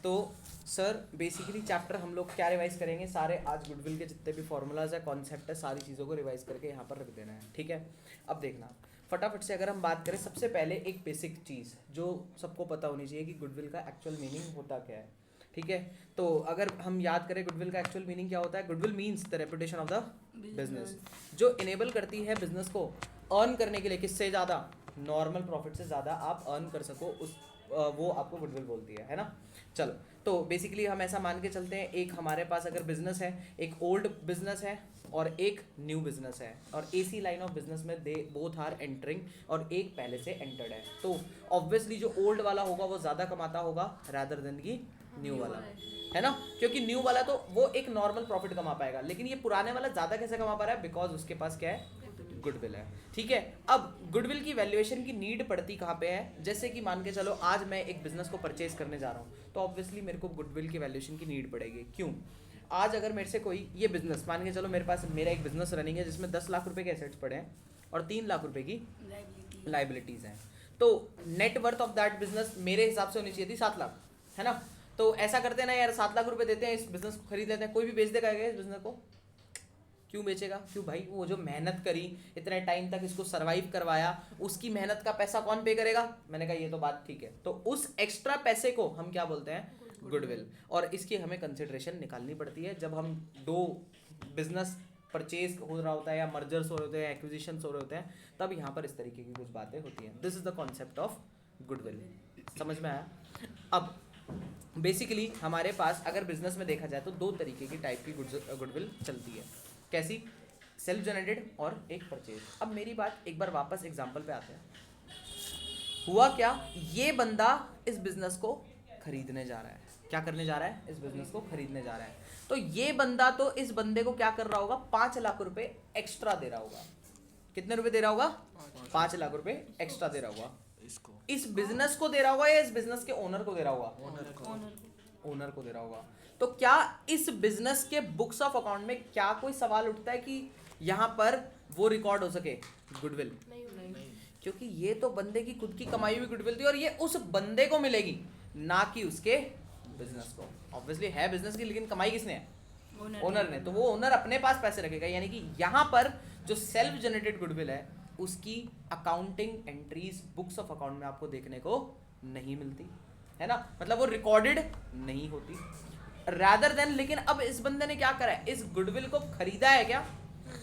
तो sir basically chapter हम लोग क्या रिवाइज करेंगे, सारे आज गुडविल के जितने भी फॉर्मूलाज है, कॉन्सेप्ट है, सारी चीज़ों को रिवाइज करके यहाँ पर रख देना है, ठीक है। अब देखना फटाफट से, अगर हम बात करें सबसे पहले एक बेसिक चीज़ जो सबको पता होनी चाहिए कि गुडविल का एक्चुअल मीनिंग होता क्या है, ठीक है। तो अगर हम याद करें गुडविल का एक्चुअल मीनिंग क्या होता है, goodwill means the reputation of the business, जो इनेबल करती है बिजनेस को अर्न करने के लिए, किससे ज़्यादा, नॉर्मल प्रॉफिट से ज़्यादा आप अर्न कर सको, उस वो आपको गुडविल बोलती है ना। चलो, तो बेसिकली हम ऐसा मान के चलते हैं, एक हमारे पास अगर बिजनेस है, एक ओल्ड बिजनेस है और एक न्यू बिजनेस है, और एसी लाइन ऑफ बिजनेस में दे बोथ आर एंटरिंग, और एक पहले से एंटर्ड है, तो ऑब्वियसली जो ओल्ड वाला होगा वो ज़्यादा कमाता होगा रादर देन की न्यू वाला, है ना। क्योंकि न्यू वाला तो वो एक नॉर्मल प्रॉफिट कमा पाएगा, लेकिन ये पुराने वाला ज़्यादा कैसे कमा पा रहा है, बिकॉज उसके पास क्या है, गुडविल है, ठीक है। अब गुडविल की वैल्यूएशन की नीड पड़ती कहाँ पे है, जैसे कि मान के चलो आज मैं एक बिजनेस को परचेज करने जा रहा हूँ, तो ऑब्वियसली मेरे को गुडविल की वैल्यूएशन की नीड पड़ेगी। क्यों, आज अगर मेरे से कोई ये बिजनेस, मान के चलो मेरे पास मेरा एक बिजनेस रनिंग है जिसमें 10 लाख रुपए के एसेट्स पड़े हैं और 3 लाख रुपए की लाइबिलिटीज हैं, तो net worth of that business मेरे हिसाब से होनी चाहिए थी 7 लाख, है ना। तो ऐसा करते हैं ना यार, 7 लाख रुपए देते हैं, इस बिजनेस को खरीद लेते हैं, कोई भी बेच देगा इस बिजनेस को, क्यों बेचेगा, क्यों भाई, वो जो मेहनत करी इतने टाइम तक इसको सरवाइव करवाया, उसकी मेहनत का पैसा कौन पे करेगा। मैंने कहा ये तो बात ठीक है, तो उस एक्स्ट्रा पैसे को हम क्या बोलते हैं, गुडविल, और इसकी हमें कंसिडरेशन निकालनी पड़ती है जब हम दो बिजनेस परचेज हो रहा होता है या मर्जर्स हो रहे होते हैं, एक्विजिशंस हो रहे होते हैं, तब यहाँ पर इस तरीके की कुछ बातें होती हैं। This is the concept of goodwill, समझ में आया। अब बेसिकली हमारे पास अगर बिजनेस में देखा जाए तो दो तरीके की टाइप की गुडविल चलती है, कैसी, सेल्फ जनरेटेड और एक परचेज। अब मेरी बात एक बार वापस एग्जांपल पे आते हैं, हुआ क्या, ये बंदा इस बिजनेस को खरीदने जा रहा है, क्या करने जा रहा है, इस बिजनेस को खरीदने जा रहा है, तो ये बंदा तो इस बंदे को क्या कर रहा होगा, 5 लाख रुपए एक्स्ट्रा दे रहा होगा। कितने रुपए दे रहा होगा, 5 लाख रुपए एक्स्ट्रा दे रहा होगा, इसको, इस बिजनेस को दे रहा होगा या इस बिजनेस के ओनर को दे रहा होगा, ओनर को दे रहा होगा। तो क्या इस बिजनेस के बुक्स ऑफ अकाउंट में क्या कोई सवाल उठता है कि यहाँ पर वो रिकॉर्ड हो सके, गुडविल, नहीं, क्योंकि ये तो बंदे की खुद की कमाई हुई गुडविल थी और ये उस बंदे को मिलेगी, ना कि उसके बिजनेस को। ऑब्वियसली है बिजनेस की, लेकिन कमाई किसने है, ओनर ने, तो वो ओनर अपने पास पैसे रखेगा, यानी कि यहाँ पर जो सेल्फ जनरेटेड गुडविल है उसकी accounting entries books of account में आपको देखने को नहीं मिलती, है ना, मतलब वो रिकॉर्डेड नहीं होती रादर देन। लेकिन अब इस बंदे ने क्या करा है, इस गुडविल को खरीदा है क्या,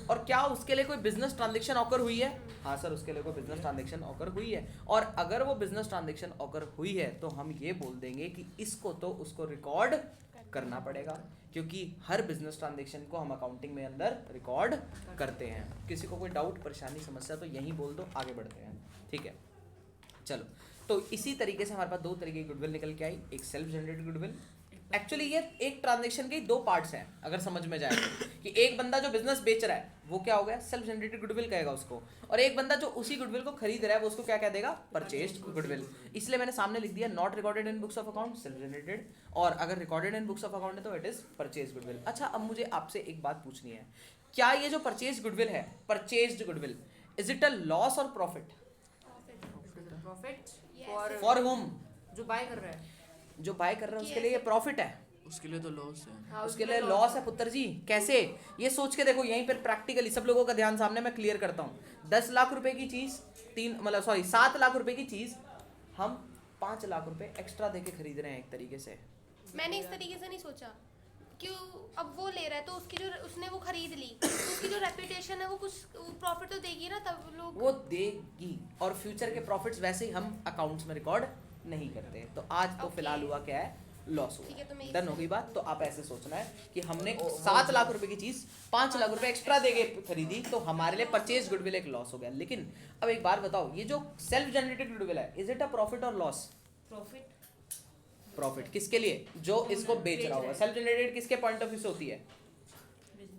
और क्या उसके लिए कोई बिजनेस ट्रांजैक्शन ऑकर हुई है, हाँ सर उसके लिए कोई बिजनेस ट्रांजैक्शन ऑकर हुई है, और अगर वो बिजनेस ट्रांजैक्शन ऑकर हुई है तो हम ये बोल देंगे कि इसको तो उसको रिकॉर्ड करना पड़ेगा, क्योंकि हर बिजनेस ट्रांजैक्शन को हम अकाउंटिंग में अंदर रिकॉर्ड करते हैं। किसी को कोई डाउट परेशानी समस्या तो यही बोल दो, आगे बढ़ते हैं, ठीक है। चलो, तो इसी तरीके से हमारे पास दो तरीके की गुडविल निकल के आई, एक सेल्फ जनरेटेड गुडविल। एक्चुअली ये एक ट्रांजैक्शन के दो पार्ट्स हैं अगर समझ में जाए तो, कि एक बंदा जो बिजनेस बेच रहा है वो क्या हो गया, सेल्फ जनरेटेड गुडविल कहेगा उसको, और एक बंदा जो उसी गुडविल को खरीद रहा है वो उसको क्या कह देगा, परचेज्ड गुडविल। इसलिए मैंने सामने लिख दिया not recorded in books of account self generated, और अगर recorded in books of account है तो इट इज परचेज्ड गुडविल। अच्छा, अब मुझे आपसे एक बात पूछनी है, क्या ये जो परचेज्ड गुडविल है, purchased goodwill, is it a loss और प्रॉफिट, फॉर हुम, जो बाय कर रहा है, जो बाय कर रहा है उसके लिए ये प्रॉफिट है, उसके लिए तो लॉस है, हाँ, उसके लिए लॉस है पुत्र जी। कैसे, ये सोच के देखो, यहीं पर प्रैक्टिकली सब लोगों का ध्यान सामने मैं क्लियर करता हूँ। 10 लाख रुपए की चीज, 7 लाख रुपए की चीज हम 5 लाख रुपए एक्स्ट्रा देके खरीद रहे हैं एक तरीके से। मैंने इस तरीके से नहीं सोचा, क्यों, अब वो ले रहा है तो उसकी जो उसने वो खरीद ली तो उसकी जो रेपुटेशन है वो कुछ प्रॉफिट तो देगी ना, तब लोग वो देगी, और फ्यूचर के प्रॉफिट्स वैसे ही हम अकाउंट्स में रिकॉर्ड नहीं करते। तो आज तो फिलहाल हुआ क्या है, लॉस हुआ, डन हो गई बात। तो आप ऐसे सोचना है कि हमने 7 लाख रुपए की चीज 5 लाख रुपए एक्स्ट्रा देके खरीदी, तो हमारे लिए परचेज गुडविल एक लॉस हो गया। लेकिन अब एक बार बताओ, ये जो सेल्फ जनरेटेड गुडविल है, इज इट अ प्रॉफिट और लॉस, प्रॉफिट, प्रॉफिट किसके लिए, जो इसको बेच रहा होगा। सेल्फ जनरेटेड किसके पॉइंट ऑफ व्यू से होती है,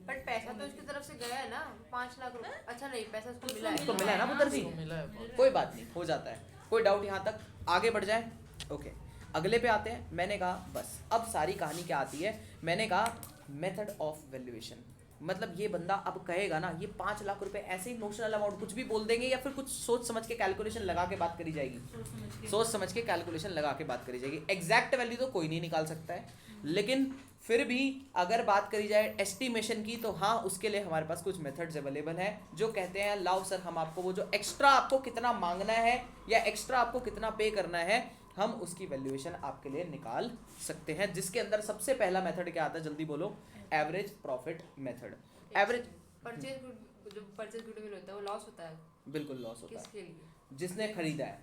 बट पैसा तो इसकी तरफ से गया है ना, 5 लाख रुपए, अच्छा नहीं, पैसा उसको मिला उसको मिला है ना पुत्र जी, मिला है, कोई बात नहीं, हो जाता है। कोई डाउट यहाँ तक, आगे बढ़ जाए, ओके अगले पे आते हैं। मैंने कहा बस अब सारी कहानी क्या आती है, मैंने कहा मेथड ऑफ वैल्यूएशन, मतलब ये बंदा अब कहेगा ना, ये 5 लाख रुपए ऐसे ही नोशनल अमाउंट कुछ भी बोल देंगे, या फिर कुछ सोच समझ के कैलकुलेशन लगा के बात करी जाएगी, सोच समझ के कैलकुलेशन लगा के बात करी जाएगी। एग्जैक्ट वैल्यू तो कोई नहीं निकाल सकता है, लेकिन फिर भी अगर बात करी जाए एस्टिमेशन की, तो हाँ उसके लिए हमारे पास कुछ मेथड्स अवेलेबल हैं, जो कहते हैं लाओ सर हम आपको वो जो एक्स्ट्रा आपको कितना मांगना है या एक्स्ट्रा आपको कितना पे करना है, हम उसकी वैल्यूएशन आपके लिए निकाल सकते हैं। जिसके अंदर सबसे पहला मेथड क्या आता है, जल्दी बोलो, average profit method. Average purchase जो परचेज गुडविल होता है वो लॉस होता है, बिल्कुल लॉस होता किसके लिए? है जिसने खरीदा है।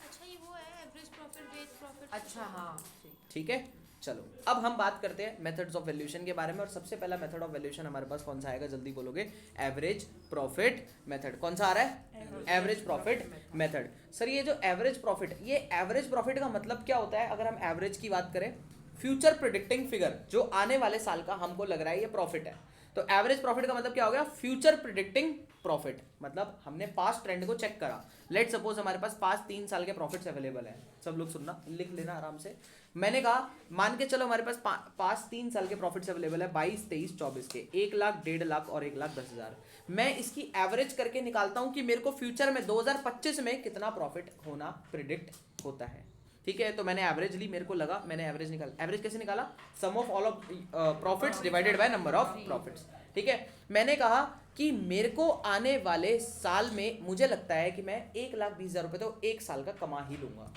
अच्छा ये वो है एवरेज प्रॉफिट वेज प्रॉफिट। अच्छा हाँ ठीक है, चलो अब हम बात करते हैं मेथड्स ऑफ वैल्यूएशन के बारे में। और सबसे पहला मेथड ऑफ वैल्यूएशन हमारे पास कौन सा आएगा, जल्दी बोलोगे, एवरेज प्रॉफिट मेथड। कौन सा आ रहा है, एवरेज प्रॉफिट मेथड। सर ये जो एवरेज प्रॉफिट, ये एवरेज प्रॉफिट का मतलब क्या होता है? अगर हम एवरेज की बात करें, फ्यूचर प्रिडिक्टिंग फिगर, जो आने वाले साल का हमको लग रहा है ये प्रॉफिट है, तो एवरेज प्रॉफिट का मतलब क्या हो गया, फ्यूचर प्रिडिक्टिंग प्रॉफिट। मतलब हमने पास्ट ट्रेंड को चेक करा, लेट सपोज हमारे पास पास्ट 3 साल के प्रॉफिट्स अवेलेबल हैं। सब लोग सुनना, लिख लेना आराम से। मैंने कहा मान के चलो हमारे पास पास्ट 3 साल के प्रॉफिट्स अवेलेबल है, 22, 23, 24 के, 1 लाख, 1.5 लाख और 1,10,000। मैं इसकी एवरेज करके निकालता हूं कि मेरे को फ्यूचर में 2025 में कितना प्रॉफिट होना प्रिडिक्ट होता है। ठीक है, तो मैंने एवरेज ली, मेरे को लगा, मैंने एवरेज निकाला। एवरेज कैसे निकाला, sum of all of profits divided by number of profits. ठीक है, मैंने कहा कि मेरे को आने वाले साल में मुझे लगता है कि मैं 1,20,000 रुपए तो 1 साल का कमा ही लूंगा।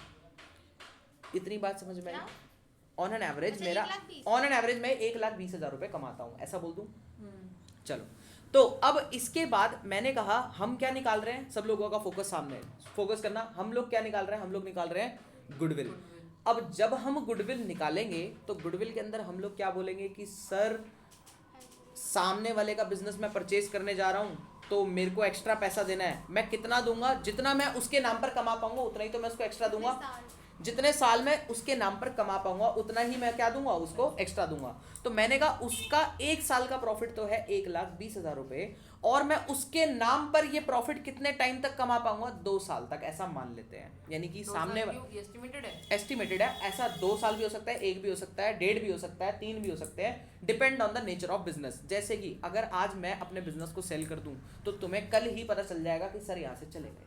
इतनी बात समझ में आई? ऑन एन एवरेज अच्छा, मेरा 1,20,000 ऑन एन एवरेज मैं 1,20,000 रुपए कमाता हूं, ऐसा बोल दूं? चलो, तो अब इसके बाद मैंने कहा हम क्या निकाल रहे हैं, सब लोगों का फोकस सामने फोकस करना, हम लोग क्या निकाल रहे हैं, हम लोग निकाल रहे हैं गुडविल। अब जब हम गुडविल निकालेंगे तो गुडविल के अंदर हम लोग क्या बोलेंगे कि सर सामने वाले का बिजनेस मैं परचेज करने जा रहा हूं, तो मेरे को एक्स्ट्रा पैसा देना है। मैं कितना दूंगा, जितना मैं उसके नाम पर कमा पाऊंगा उतना ही तो मैं उसको एक्स्ट्रा दूंगा। जितने साल में उसके नाम पर कमा पाऊंगा उतना ही मैं क्या दूंगा, उसको एक्स्ट्रा दूंगा। तो मैंने कहा उसका 1 साल का प्रॉफिट तो है 1,20,000 रुपए, और मैं उसके नाम पर ये प्रॉफिट कितने टाइम तक कमा पाऊंगा, 2 साल तक, ऐसा मान लेते हैं। यानी कि सामने एस्टिमेटेड है, ऐसा 2 साल भी हो सकता है, 1 भी हो सकता है, 1.5 भी हो सकता है, 3 भी हो सकते हैं, depend on the nature of business. जैसे कि अगर आज मैं अपने बिजनेस को सेल कर दूं तो तुम्हें कल ही पता चल जाएगा कि सर यहाँ से चले गए,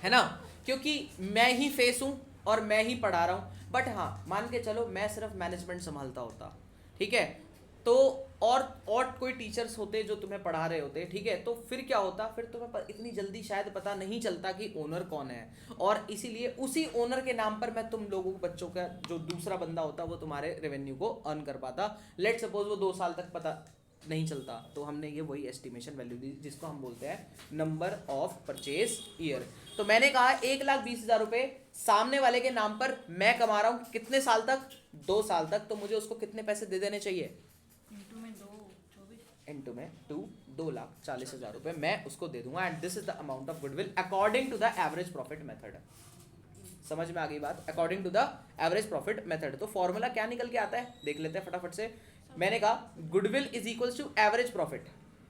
है ना, क्योंकि मैं ही फेस हूं और मैं ही पढ़ा रहा हूं। बट हाँ मान के चलो मैं सिर्फ मैनेजमेंट संभालता होता, ठीक है, तो और कोई टीचर्स होते जो तुम्हें पढ़ा रहे होते, ठीक है, तो फिर क्या होता, फिर तुम्हें इतनी जल्दी शायद पता नहीं चलता कि ओनर कौन है, और इसीलिए उसी ओनर के नाम पर मैं तुम लोगों को, बच्चों का जो दूसरा बंदा होता वो तुम्हारे रेवेन्यू को अर्न कर पाता। लेट सपोज वो 2 साल तक पता नहीं चलता, तो हमने ये वही एस्टिमेशन वैल्यू दी जिसको हम बोलते हैं नंबर ऑफ परचेज ईयर। तो मैंने कहा 1,20,000 रुपए सामने वाले के नाम पर मैं कमा रहा हूँ कितने साल तक, 2 साल तक, तो मुझे उसको कितने पैसे दे देने चाहिए, इंटू में 2,40,000 रुपए मैं उसको दे दूंगा। And this is the amount of goodwill according to the average profit method. समझ में आ गई बात, according to the average profit method. तो फॉर्मूला क्या निकल के आता है, देख लेते हैं फटाफट से। मैंने कहा goodwill is equals to average profit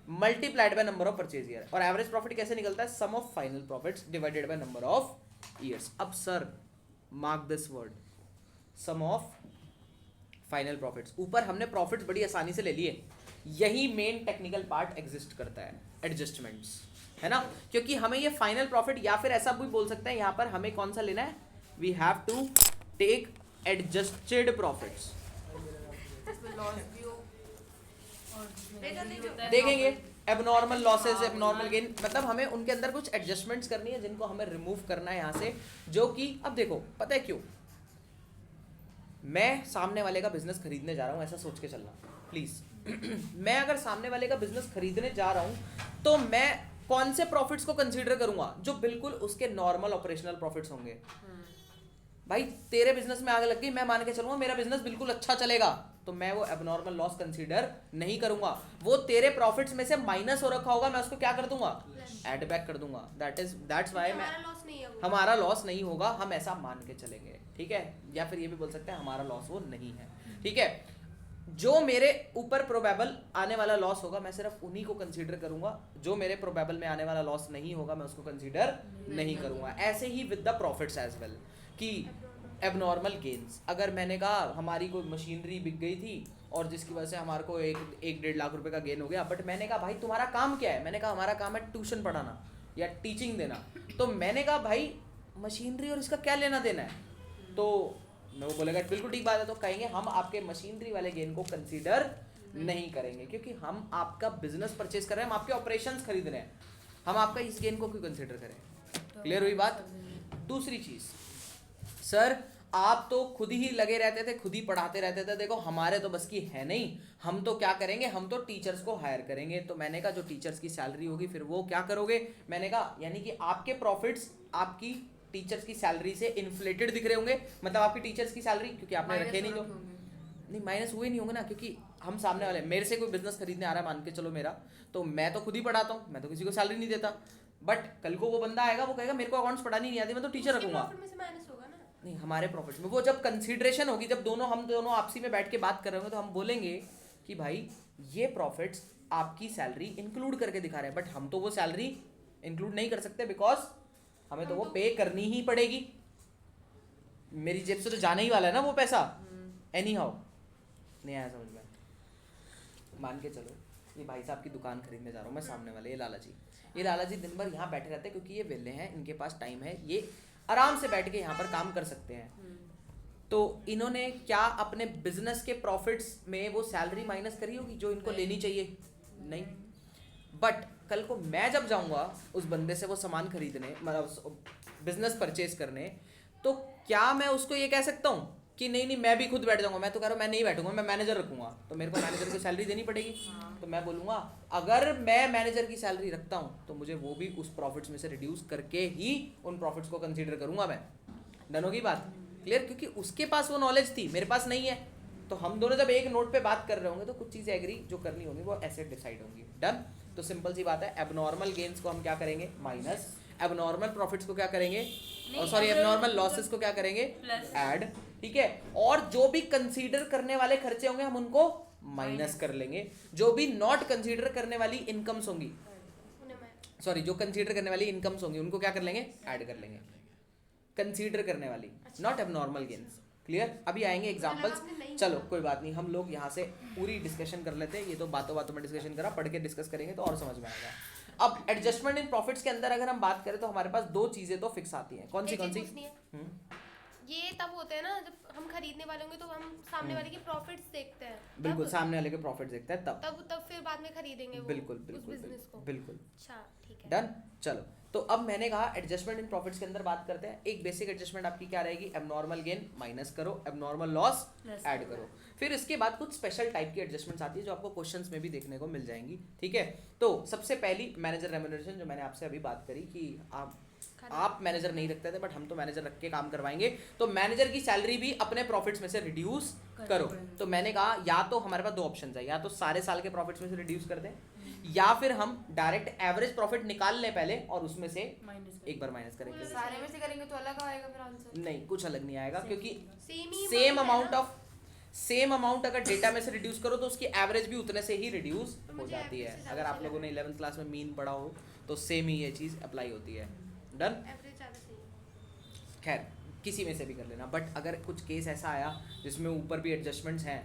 multiplied by number of purchase year. और एवरेज प्रॉफिट कैसे निकलता है, sum of final profits divided by number of years. अब sir mark this word, sum of final profits. ऊपर हमने profits बड़ी आसानी से ले लिए, यही मेन टेक्निकल पार्ट एग्जिस्ट करता है, एडजस्टमेंट्स, है ना, क्योंकि हमें ये फाइनल प्रॉफिट, या फिर ऐसा भी बोल सकते हैं यहाँ पर हमें कौन सा लेना है, we have to take adjusted profits. देखेंगे एबनॉर्मल लॉसेस, एबनॉर्मल गेन, मतलब हमें उनके अंदर कुछ एडजस्टमेंट्स करनी है जिनको हमें रिमूव करना है यहाँ से। जो कि अब देखो पता है क्यों, मैं सामने वाले का बिजनेस खरीदने जा रहा हूँ, ऐसा सोच के चलना प्लीज। मैं अगर सामने वाले का बिजनेस खरीदने जा रहा हूँ तो मैं कौन से प्रॉफिट्स को कंसीडर करूंगा, जो बिल्कुल उसके नॉर्मल ऑपरेशनल प्रॉफिट्स होंगे। भाई तेरे बिजनेस में आग लग गई, मैं मान के चलूंगा मेरा बिजनेस बिल्कुल अच्छा चलेगा, तो मैं वो एबनॉर्मल लॉस कंसीडर नहीं करूंगा। वो तेरे प्रॉफिट्स में से माइनस हो रखा होगा, मैं उसको क्या कर दूंगा, ऐड बैक कर दूंगा। दैट्स व्हाई मैं हमारा लॉस नहीं होगा, हम ऐसा मान के चलेंगे, ठीक है। या फिर ये भी बोल सकते हैं हमारा लॉस वो नहीं है, ठीक है। जो मेरे ऊपर प्रोबेबल आने वाला लॉस होगा मैं सिर्फ उन्हीं को कंसीडर करूंगा, जो मेरे प्रोबेबल में आने वाला लॉस नहीं होगा मैं उसको कंसीडर नहीं करूंगा। ऐसे ही with the profits as well, कि एबनॉर्मल गेन्स, अगर मैंने कहा हमारी कोई मशीनरी बिक गई थी और जिसकी वजह से हमारे को 1-1.5 लाख रुपए का गेन हो गया। बट मैंने कहा भाई तुम्हारा काम क्या है? मैंने कहा हमारा काम है ट्यूशन पढ़ाना या टीचिंग देना। तो मैंने कहा भाई मशीनरी और इसका क्या लेना देना है? तो मैं वो बोलेगा बिल्कुल ठीक बात है। तो कहेंगे हम आपके मशीनरी वाले गेन को कंसीडर नहीं करेंगे, क्योंकि हम आपका बिजनेस परचेज कर रहे हैं, हम आपके ऑपरेशंस खरीद रहे हैं, हम आपका इस गेन को क्यों कंसीडर करें? क्लियर हुई बात? दूसरी चीज, सर आप तो खुद ही लगे रहते थे, खुद ही पढ़ाते रहते थे, देखो हमारे तो बस की है नहीं, हम तो क्या करेंगे, हम तो टीचर्स को हायर करेंगे। तो मैंने कहा जो टीचर्स की सैलरी होगी फिर वो क्या करोगे? मैंने कहा यानी कि आपके प्रॉफिट्स आपकी टीचर्स की सैलरी से इन्फ्लेटेड दिख रहे होंगे, मतलब आपकी टीचर्स की सैलरी क्योंकि आपने रखे नहीं, तो नहीं माइनस हुए नहीं होंगे ना, क्योंकि हम सामने वाले, मेरे से कोई बिजनेस खरीदने आ रहा है मान के चलो मेरा, तो मैं तो खुद ही पढ़ाता हूँ, मैं तो किसी को सैलरी नहीं देता। बट कल को वो बंदा आएगा, वो कहेगा मेरे को अकाउंट्स पढ़ानी नहीं आती, मैं तो टीचर रखूंगा। नहीं, हमारे प्रॉफिट में वो जब कंसीडरेशन होगी, जब हम दोनों आपसी में बैठ के बात कर रहे होंगे, तो हम बोलेंगे कि भाई ये प्रॉफिट्स आपकी सैलरी इंक्लूड करके दिखा रहे हैं, बट हम तो वो सैलरी इंक्लूड नहीं कर सकते बिकॉज हमें तो वो पे करनी ही पड़ेगी, मेरी जेब से तो जाने ही वाला है ना वो पैसा एनी हाउ। नहीं आया समझ में? मान के चलो ये भाई साहब की दुकान खरीदने जा रहा हूँ मैं, सामने वाले ये लाला जी दिन भर यहाँ बैठे रहते हैं क्योंकि ये वेले हैं, इनके पास टाइम है, ये आराम से बैठ के यहाँ पर काम कर सकते हैं। तो इन्होंने क्या अपने बिजनेस के प्रॉफिट्स में वो सैलरी माइनस करी होगी जो इनको लेनी चाहिए? नहीं। बट कल को मैं जब जाऊंगा उस बंदे से वो सामान खरीदने, मतलब बिजनेस परचेज करने, तो क्या मैं उसको ये कह सकता हूँ कि नहीं मैं भी खुद बैठ जाऊंगा? मैं तो कह रहा हूँ मैं नहीं बैठूंगा, मैं मैनेजर रखूंगा, तो मेरे को मैनेजर की सैलरी देनी पड़ेगी। तो मैं बोलूँगा अगर मैं मैनेजर की सैलरी रखता हूँ तो मुझे वो भी उस प्रॉफिट्स में से रिड्यूस करके ही उन प्रॉफिट्स को कंसीडर करूंगा मैं। डन होगी बात? क्लियर? क्योंकि उसके पास वो नॉलेज थी, मेरे पास नहीं है। तो हम दोनों जब एक नोट पे बात कर रहे होंगे तो कुछ चीज़ें एग्री जो करनी होंगी वो ऐसे डिसाइड होंगी। डन? तो सिंपल सी बात है, एबनॉर्मल गेन्स को हम क्या करेंगे? माइनस। एबनॉर्मल प्रॉफिट्स को क्या करेंगे? सॉरी, एबनॉर्मल लॉसेस को क्या करेंगे? ऐड। ठीक है? और जो भी कंसीडर करने वाले खर्चे होंगे हम उनको माइनस कर लेंगे। जो भी नॉट कंसीडर करने वाली इनकम्स होंगी, सॉरी जो कंसीडर करने वाली इनकम्स होंगी उनको क्या कर लेंगे? ऐड कर लेंगे। कंसीडर करने वाली, नॉट एबनॉर्मल गेन्स। क्लियर? अभी आएंगे एग्जांपल्स। चलो कोई बात नहीं, हम लोग यहाँ से पूरी डिस्कशन कर लेते हैं, ये तो बातों बातों में डिस्कशन करा, पढ़ के डिस्कस करेंगे तो और समझ में आएगा। अब एडजस्टमेंट इन प्रॉफिट्स के अंदर अगर हम बात करें तो हमारे पास दो चीजें तो फिक्स आती हैं। कौन सी? ये तब होते हैं ना जब हम खरीदने वाले होंगे तो हम सामने वाले के प्रॉफिट्स देखते हैं। बिल्कुल, सामने वाले के प्रॉफिट देखते हैं तब फिर बाद में खरीदेंगे वो बिल्कुल उस बिल्कुल बिजनेस को। बिल्कुल। अच्छा ठीक है, डन? चलो तो अब मैंने कहा एडजस्टमेंट इन प्रॉफिट्स के अंदर बात करते हैं। एक बेसिक एडजस्टमेंट आपकी क्या रहेगी? एबनॉर्मल गेन माइनस करो, एबनॉर्मल लॉस ऐड करो। फिर इसके बाद कुछ स्पेशल टाइप की एडजस्टमेंट्स आती है जो आपको क्वेश्चंस में भी देखने को मिल जाएंगी। ठीक है? तो सबसे पहली मैनेजर रेम्यूनरेशन, जो मैंने आपसे अभी बात करी कि आप मैनेजर नहीं रखते थे बट हम तो मैनेजर रख के काम करवाएंगे, तो मैनेजर की सैलरी भी अपने प्रॉफिट्स में से रिड्यूस करो। तो मैंने कहा या तो हमारे पास दो ऑप्शन है, या तो सारे साल के प्रॉफिट्स में से रिड्यूस कर दें, या फिर हम डायरेक्ट एवरेज प्रॉफिट निकाल लें पहले और उसमें से एक बार माइनस करेंगे। सारे में से करेंगे तो अलग आएगा फिर आंसर? नहीं, कुछ अलग नहीं आएगा, क्योंकि सेम अमाउंट अगर डेटा में से रिड्यूस करो तो उसकी एवरेज भी उतने से ही रिड्यूस हो जाती है। अगर आप लोगों ने 11th क्लास में मीन पढ़ा हो तो सेम ही ये चीज़ अप्लाई होती है। डन? खैर किसी में से भी कर लेना, बट अगर कुछ केस ऐसा आया जिसमें ऊपर भी एडजस्टमेंट्स हैं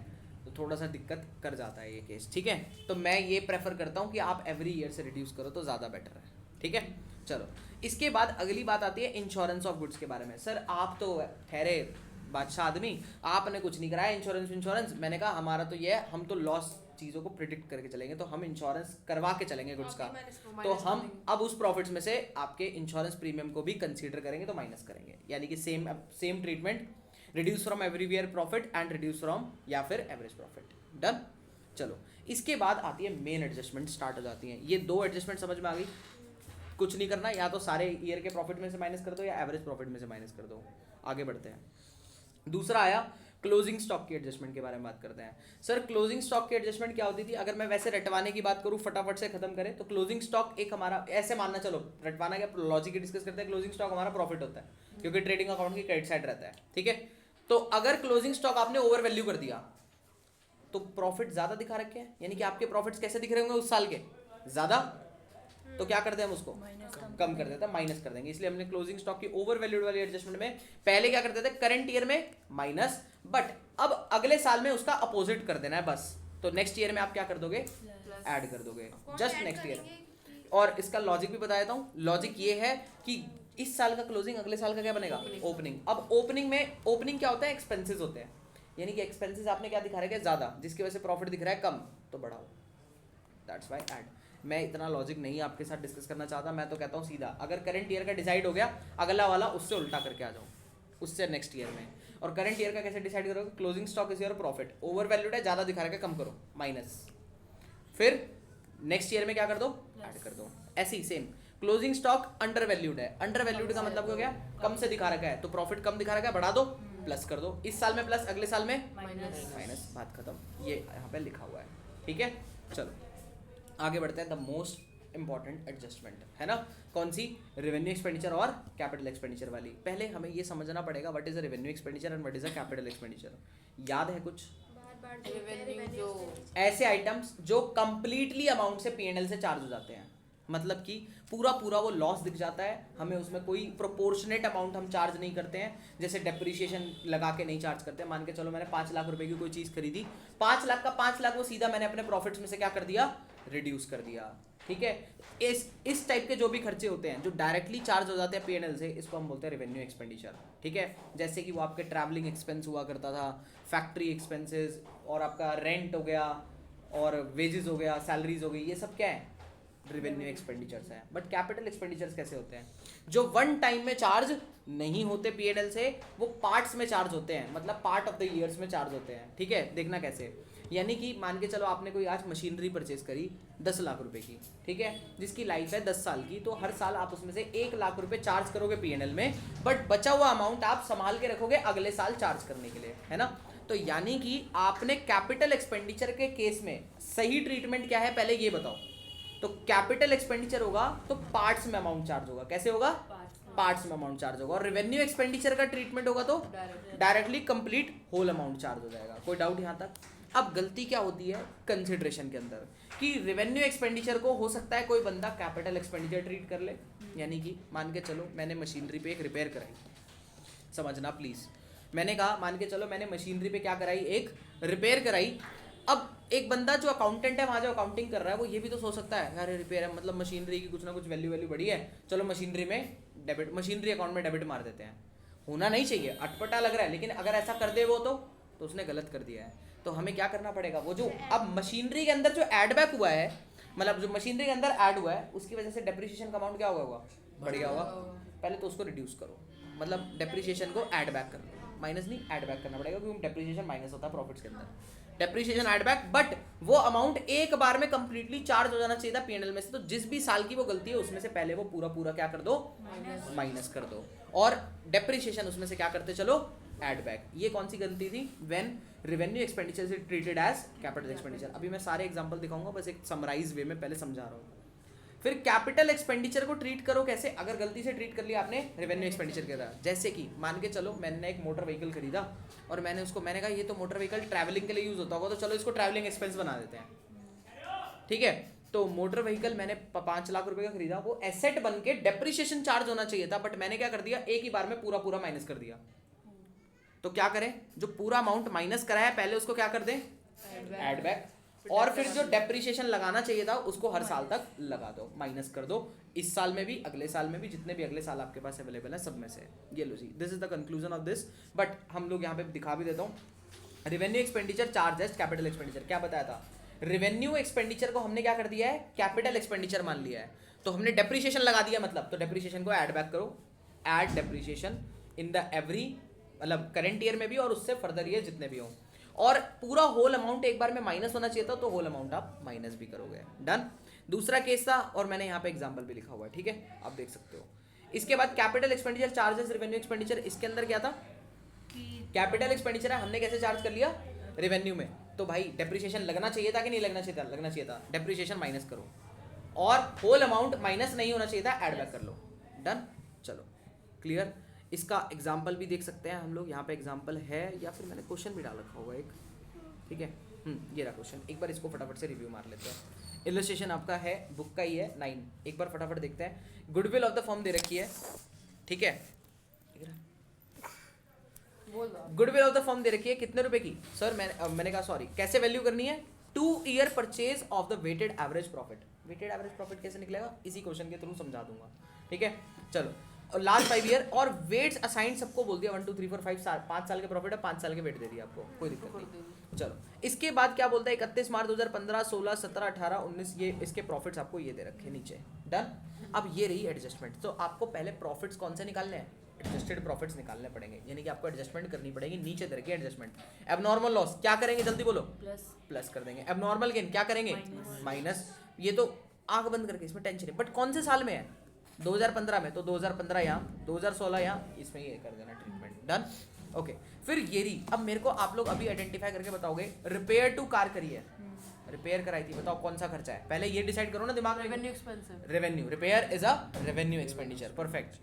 तो थोड़ा सा दिक्कत कर जाता है ये केस। ठीक है? तो मैं ये प्रेफर करता हूँ कि आप एवरी ईयर से रिड्यूस करो तो ज़्यादा बेटर है। ठीक है? चलो, इसके बाद अगली बात आती है इंश्योरेंस ऑफ गुड्स के बारे में। सर आप तो ठहरे बादशाह आदमी, आपने कुछ नहीं कराया इंश्योरेंस। मैंने कहा हमारा तो ये है, हम तो लॉस चीज़ों को प्रिडिक्ट करके चलेंगे, तो हम इंश्योरेंस करवा के चलेंगे गुड्स का। तो हम अब उस प्रॉफिट्स में से आपके इंश्योरेंस प्रीमियम को भी कंसीडर करेंगे, तो माइनस करेंगे, यानी कि same treatment, reduce from every year profit and reduce from या फिर एवरेज प्रॉफिट। डन? चलो, इसके बाद आती है मेन एडजस्टमेंट स्टार्ट हो जाती हैं। ये दो एडजस्टमेंट समझ में आ गई? कुछ नहीं करना, या तो सारे ईयर के प्रॉफिट में से माइनस कर दो या एवरेज प्रॉफिट में से माइनस कर दो। आगे बढ़ते हैं। दूसरा आया क्लोजिंग स्टॉक की एडजस्टमेंट के बारे में बात करते हैं। सर क्लोजिंग स्टॉक की एडजस्टमेंट क्या होती थी? अगर मैं वैसे रटवाने की बात करूं, फटाफट से खत्म करें, तो क्लोजिंग स्टॉक एक हमारा, ऐसे मानना, चलो रटवाना क्या लॉजिक डिस्कस करते हैं, क्लोजिंग स्टॉक हमारा प्रॉफिट होता है क्योंकि ट्रेडिंग अकाउंट की क्रेडिट साइड रहता है। ठीक है? तो अगर क्लोजिंग स्टॉक आपने ओवर वैल्यू कर दिया तो प्रॉफिट ज्यादा दिखा रखे हैं, यानी कि आपके प्रॉफिट्स कैसे दिख रहे होंगे उस साल के? ज्यादा। तो क्या करते हैं हम उसको कम कर देते हैं, माइनस कर देंगे। इसलिए हमने क्लोजिंग स्टॉक की ओवर वैल्यूड वाली एडजस्टमेंट में पहले क्या करते थे, करंट ईयर में माइनस, बट अब अगले साल में उसका अपोजिट कर देना है बस। तो नेक्स्ट ईयर में आप क्या कर दोगे, ऐड कर दोगे, जस्ट नेक्स्ट ईयर। और इसका लॉजिक भी बता देता हूँ। लॉजिक ये है कि इस साल का क्लोजिंग अगले साल का क्या बनेगा, ओपनिंग। अब ओपनिंग में, ओपनिंग क्या होता है, एक्सपेंसेस होते हैं, यानी कि एक्सपेंसेस आपने क्या दिखा रहा है, ज्यादा, जिसकी वजह से प्रॉफिट दिख रहा है कम, तो बढ़ाओ, दैट्स व्हाई ऐड। मैं इतना लॉजिक नहीं आपके साथ डिस्कस करना चाहता, मैं तो कहता हूँ सीधा, अगर करंट ईयर का डिसाइड हो गया, अगला वाला उससे उल्टा करके आ जाओ, उससे नेक्स्ट ईयर में। और करंट ईयर का कैसे डिसाइड करोगे, closing stock is your profit, over valued है, ज्यादा दिखा रहा है, कम करो, माइनस, फिर नेक्स्ट ईयर में क्या कर दो, ऐड कर दो। ऐसे ही same, closing stock undervalued है, अंडर वैल्यूड का मतलब हो गया कम से दिखा रखा है, तो प्रॉफिट कम दिखा रखा है, बढ़ा दो, प्लस कर दो, इस साल में प्लस, अगले साल में माइनस, बात खत्म। ये यहाँ पे लिखा हुआ है, ठीक है। चलो आगे बढ़ते हैं, द मोस्ट इंपॉर्टेंट एडजस्टमेंट है ना, कौन सी, रेवेन्यू एक्सपेंडिचर और कैपिटल एक्सपेंडिचर वाली। पहले हमें ये समझना पड़ेगा what is a revenue expenditure and what is a capital expenditure. याद है कुछ रेवेन्यू जो ऐसे आइटम्स जो कंप्लीटली अमाउंट से पीएनएल से चार्ज हो जाते हैं, मतलब कि पूरा पूरा वो लॉस दिख जाता है, हमें उसमें कोई प्रोपोर्शनेट अमाउंट हम चार्ज नहीं करते हैं, जैसे डेप्रिसिएशन लगा के नहीं चार्ज करते हैं। मान के चलो मैंने 5 लाख रुपए की कोई चीज़ खरीदी, 5 लाख का 5 लाख वो सीधा मैंने अपने प्रॉफिट्स में से क्या कर दिया, रिड्यूस कर दिया, ठीक है। इस टाइप के जो भी खर्चे होते हैं जो डायरेक्टली चार्ज हो जाते हैं पीएनएल से, इसको हम बोलते हैं रेवेन्यू एक्सपेंडिचर, ठीक है। जैसे कि वो आपके ट्रैवलिंग एक्सपेंस हुआ करता था, फैक्ट्री एक्सपेंसेस, और आपका रेंट हो गया, और वेजेस हो गया, सैलरीज हो गई, ये सब क्या है, रेवेन्यू एक्सपेंडिचर्स है। बट कैपिटल एक्सपेंडिचर्स कैसे होते हैं, जो वन टाइम में चार्ज नहीं होते पीएनएल से, वो पार्ट्स में चार्ज होते हैं, मतलब पार्ट ऑफ द ईयर्स में चार्ज होते हैं, ठीक है। देखना कैसे, यानी कि मान के चलो आपने कोई आज मशीनरी परचेज करी 10 लाख रुपए की, ठीक है, जिसकी लाइफ है 10 साल की, तो हर साल आप उसमें से 1 लाख रुपए चार्ज करोगे पीएनएल में, बट बचा हुआ अमाउंट आप संभाल के रखोगे अगले साल चार्ज करने के लिए, है ना। तो यानी कि आपने कैपिटल एक्सपेंडिचर के केस में सही ट्रीटमेंट क्या है, पहले ये बताओ। तो कैपिटल एक्सपेंडिचर होगा तो पार्ट्स में अमाउंट चार्ज होगा, कैसे होगा, पार्ट्स में अमाउंट चार्ज होगा। और रेवेन्यू एक्सपेंडिचर का ट्रीटमेंट होगा तो directly complete whole amount charge हो जाएगा। कोई डाउट यहाँ तक। अब गलती क्या होती है कंसिडरेशन के अंदर, कि रेवेन्यू एक्सपेंडिचर को हो सकता है कोई बंदा कैपिटल एक्सपेंडिचर ट्रीट कर ले। यानी कि मान के चलो मैंने मशीनरी पे एक रिपेयर कराई, समझना प्लीज, मैंने कहा मान के चलो मैंने मशीनरी पे क्या कराई, एक रिपेयर कराई। अब एक बंदा जो अकाउंटेंट है वहाँ जो अकाउंटिंग कर रहा है, वो ये भी तो सोच सकता है यार रिपेयर है, मतलब मशीनरी की कुछ ना कुछ वैल्यू बढ़ी है, चलो मशीनरी में डेबिट, मशीनरी अकाउंट में डेबिट मार देते हैं। होना नहीं चाहिए, अटपटा लग रहा है, लेकिन अगर ऐसा कर दे वो तो उसने गलत कर दिया है। तो हमें क्या करना पड़ेगा, वो जो अब मशीनरी के अंदर जो एड बैक हुआ है, मतलब जो मशीनरी के अंदर ऐड हुआ है, उसकी वजह से डेप्रिसिएशन का अमाउंट क्या होगा, बढ़ गया होगा। पहले तो उसको रिड्यूस करो, मतलब डेप्रिसिएशन को ऐड बैक कर लो, माइनस नहीं ऐड बैक करना पड़ेगा, क्योंकि डेप्रिसिएशन माइनस होता है प्रॉफिट्स के अंदर। डेप्रिसिएशन ऐड बैक, बट वो अमाउंट एक बार में कंप्लीटली चार्ज हो जाना चाहिए था पीएनएल में से। तो जिस भी साल की वो गलती है उसमें से पहले वो पूरा क्या कर दो, माइनस कर दो, और डेप्रिसिएशन उसमें से क्या करते चलो, ऐड बैक। ये कौन सी गलती थी, when revenue expenditure is treated as capital expenditure. अभी मैं सारे एग्जांपल दिखाऊंगा, बस एक समराइज वे में पहले समझा रहा हूँ। फिर कैपिटल एक्सपेंडिचर को ट्रीट करो कैसे, अगर गलती से ट्रीट कर लिया आपने रेवेन्यू एक्सपेंडिचर के तरह। जैसे कि मान के चलो मैंने एक मोटर व्हीकल खरीदा, और मैंने कहा ये तो मोटर व्हीकल ट्रैवलिंग के लिए यूज होता होगा, तो चलो इसको ट्रैवलिंग एक्सपेंस बना देते हैं, ठीक है। तो मोटर व्हीकल मैंने 5 लाख रुपए का खरीदा, वो एसेट बन के डेप्रिसिएशन चार्ज होना चाहिए था, बट मैंने क्या कर दिया, एक ही बार में पूरा माइनस कर दिया। तो क्या करें, जो पूरा अमाउंट माइनस करा है पहले उसको क्या कर दें, ऐड बैक, और फिर जो डेप्रिसिएशन लगाना चाहिए था उसको हर साल तक लगा दो, माइनस कर दो, इस साल में भी, अगले साल में भी, जितने भी अगले साल आपके पास अवेलेबल है सब में से। ये लो जी, this is the conclusion of this. But हम लोग यहाँ पे दिखा भी देता हूँ, revenue expenditure charge as capital expenditure. क्या बताया था, रेवेन्यू एक्सपेंडिचर को हमने क्या कर दिया है, कैपिटल एक्सपेंडिचर मान लिया है, तो हमने डेप्रिसिएशन लगा दिया, मतलब तो डेप्रिसिएशन को ऐड बैक करो, add depreciation in the every, मतलब करंट ईयर में भी और उससे फर्दर ईयर जितने भी हों, और पूरा होल अमाउंट एक बार में माइनस होना चाहिए था, तो होल अमाउंट आप माइनस भी करोगे। डन। दूसरा केस था, और मैंने यहाँ पे एग्जांपल भी लिखा हुआ है, ठीक है, आप देख सकते हो। इसके बाद capital expenditure charges revenue expenditure, इसके अंदर क्या था, कैपिटल एक्सपेंडिचर है, हमने कैसे चार्ज कर लिया, रेवेन्यू में, तो भाई डेप्रिसिएशन लगना चाहिए था कि नहीं लगना चाहिए था, लगना चाहिए था, डेप्रिसिएशन माइनस करो, और होल अमाउंट माइनस नहीं होना चाहिए था, ऐड बैक कर लो। डन। चलो क्लियर। इसका एग्जाम्पल भी देख सकते हैं हम लोग, यहाँ पे एग्जाम्पल है, या फिर मैंने क्वेश्चन भी डाल रखा होगा एक, ठीक है। ये रहा क्वेश्चन, एक बार इसको फटाफट से रिव्यू मार लेते हैं। इलस्ट्रेशन आपका है बुक का ही है 9। एक बार फटाफट देखते हैं। गुडविल ऑफ द फर्म दे रखी है, ठीक है। बोल दो आप। गुडविल ऑफ द फर्म दे रखी है कितने रुपए की सर? मैंने कहा सॉरी, कैसे वैल्यू करनी है? 2 year purchase of the weighted average profit. Weighted average profit कैसे निकलेगा इसी क्वेश्चन के थ्रू समझा दूंगा, ठीक है। चलो, और लास्ट 5 ईयर और वेट्स असाइन सबको बोल दिया 1 2 3 4 5 साल, 5 साल के प्रॉफिट है, 5 साल के वेट दे दिया आपको, कोई दिक्कत नहीं। चलो, इसके बाद क्या बोलता है 31 मार्च 2015, 16, 17, 18, 19 ये इसके प्रॉफिट्स आपको ये दे रखे नीचे। डन। अब ये रही एडजस्टमेंट। तो आपको पहले प्रॉफिट्स कौन से निकालने हैं? एडजस्टेड प्रॉफिट्स निकालने पड़ेंगे, यानी कि आपको एडजस्टमेंट करनी पड़ेगी नीचे दे रखी एडजस्टमेंट। एबनॉर्मल लॉस क्या करेंगे जल्दी बोलो? प्लस कर देंगे। एबनॉर्मल गेन क्या करेंगे? माइनस। ये तो आंख बंद करके, इसमें टेंशन है। बट कौन से साल में है? 2015 में, तो 2015 यहाँ, 2016 यहाँ, इसमें ये कर देना ट्रीटमेंट। डन। ओके, फिर ये रही। अब मेरे को आप लोग अभी आइडेंटिफाई करके बताओगे, रिपेयर टू कार करी है, रिपेयर कराई थी, बताओ कौन सा खर्चा है? पहले ये डिसाइड करो ना दिमाग में। Revenue expensive. Revenue, repair is a revenue expenditure, perfect.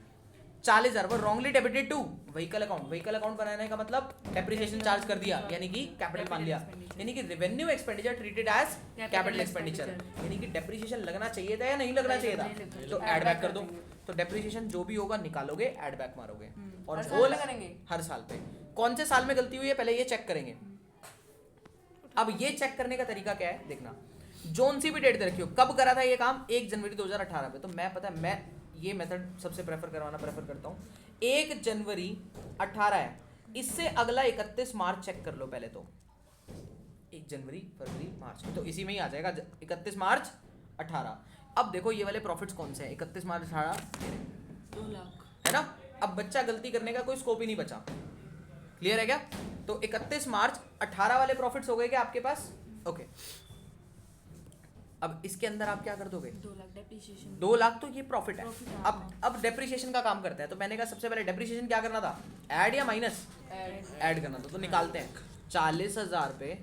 40,000 वो wrongly debited to vehicle account. Vehicle account बनाने का मतलब डेप्रिसिएशन चार्ज कर दिया, यानी कि कैपिटल मान लिया, यानी कि revenue expenditure treated as capital expenditure, यानी कि डेप्रिसिएशन लगना चाहिए था या नहीं लगना चाहिए था, तो ऐड बैक कर दो। तो डेप्रिसिएशन जो भी होगा निकालोगे, ऐड बैक मारोगे, और होल हर साल पे। कौन से साल में गलती हुई है पहले ये चेक करेंगे। अब ये चेक करने का तरीका क्या है देखना, जोन सी भी डेट दे रखी हो, कब करा था ये काम? 1 जनवरी 2018 में। तो मैं पता है, मैं ये मेथड सबसे प्रेफर करता हूँ। 1 जनवरी 18 है, इससे अगला 31 मार्च चेक कर लो पहले। तो 1 जनवरी, फरवरी, मार्च, तो इसी में ही आ जाएगा 31 मार्च 18। अब देखो ये वाले प्रॉफिट्स कौन से हैं? 31 मार्च 18 2 लाख है ना। अब बच्चा गलती करने का कोई स्कोप ही नहीं बचा। क्लियर है क्या? तो 31 मार्च 18 वाले प्रॉफिट्स हो गए क्या आपके पास? ओके। अब इसके अंदर आप क्या कर दोगे? 2 लाख डेप्रिसिएशन। 2 लाख तो ये प्रॉफिट है। अब डेप्रिसिएशन का काम करते हैं। तो मैंने कहा सबसे पहले डेप्रिसिएशन क्या करना था? ऐड या माइनस? ऐड करना था। तो निकालते हैं। 40,000 पे